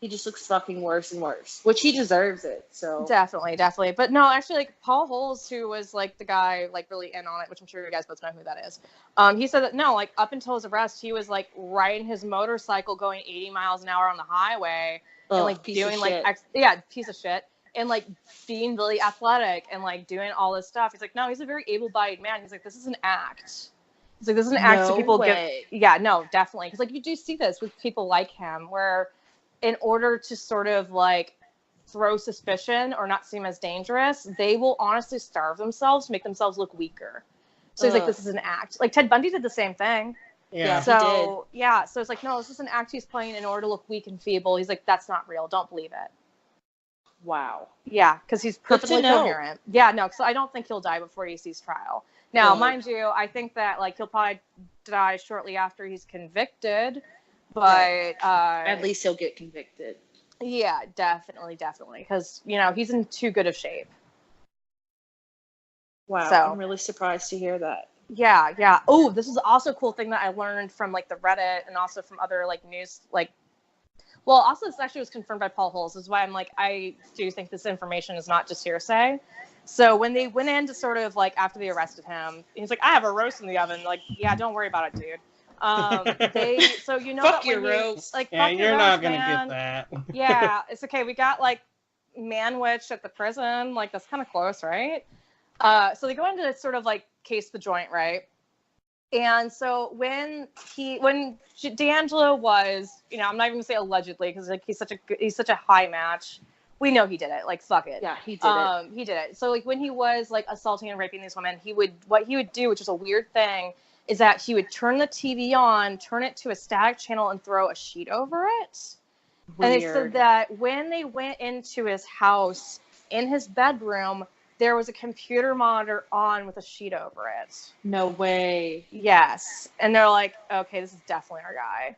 he just looks fucking worse and worse, which he deserves it. So Definitely. But no, actually, like Paul Holes, who was like the guy like really in on it, which I'm sure you guys both know who that is. He said that no, like up until his arrest, he was like riding his motorcycle going 80 miles an hour on the highway and like doing like piece of shit and like being really athletic and like doing all this stuff. He's like, no, he's a very able-bodied man. He's like, this is an act. He's like, this is an act. So people yeah, no, definitely, because like you do see this with people like him where, in order to sort of like throw suspicion or not seem as dangerous, they will honestly starve themselves to make themselves look weaker. So he's like, this is an act. Like Ted Bundy did the same thing. Yeah. So yeah, so it's like, no, this is an act he's playing in order to look weak and feeble. He's like, that's not real. Don't believe it. Wow. Yeah, because he's perfectly coherent. Yeah, no, so I don't think he'll die before he sees trial. Now, mind you, I think that like he'll probably die shortly after he's convicted, but at least he'll get convicted. Yeah, definitely, because he's in too good of shape. Wow, so, I'm really surprised to hear that. Yeah. Oh, this is also a cool thing that I learned from like the Reddit and also from other like news well, also this actually was confirmed by Paul Holes. This is why I'm like, I do think this information is not just hearsay. So when they went in to sort of like after they arrested him, he's like, I have a roast in the oven. Like, yeah, don't worry about it, dude. So fuck your roast. Like, yeah, fuck you're your not roast, gonna man. get that. Yeah, it's okay. We got like Manwich at the prison. Like that's kind of close, right? So they go into sort of like case the joint, right? And so when D'Angelo was, I'm not even gonna say allegedly because like he's such a high match. We know he did it. Like fuck it. Yeah, he did it. He did it. So like when he was like assaulting and raping these women, what he would do, which is a weird thing, is that he would turn the TV on, turn it to a static channel, and throw a sheet over it. Weird. And they said that when they went into his house, in his bedroom, there was a computer monitor on with a sheet over it. No way. Yes. And they're like, okay, this is definitely our guy.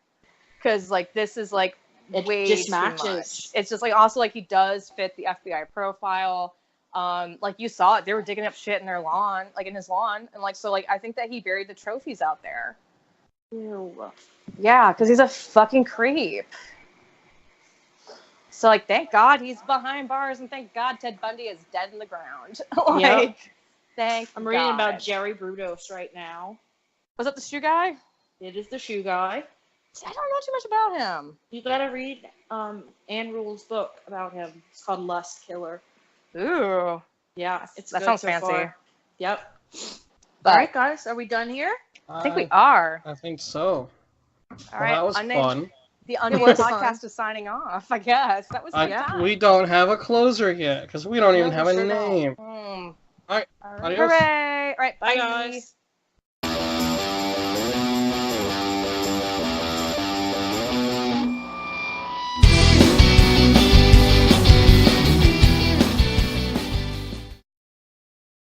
Because, like, this is, like, way just too matches. much. It's just, like, also, like, he does fit the FBI profile. Like, you saw it. They were digging up shit in their lawn, like, in his lawn. And, like, so, like, I think that he buried the trophies out there. Ew. Yeah, because he's a fucking creep. So, like, thank God he's behind bars, and thank God Ted Bundy is dead in the ground. I'm reading about Jerry Brudos right now. Was that the shoe guy? It is the shoe guy. See, I don't know too much about him. You gotta read Anne Rule's book about him. It's called Lust Killer. Ooh. Yeah, that sounds fancy. Far. Yep. But, all right, guys, are we done here? I think we are. I think so. All right. That was fun. The Unnamed Podcast is signing off, I guess. That was fun. We don't have a closer yet, because we don't even have a name. All right. Hooray. All right, bye, guys.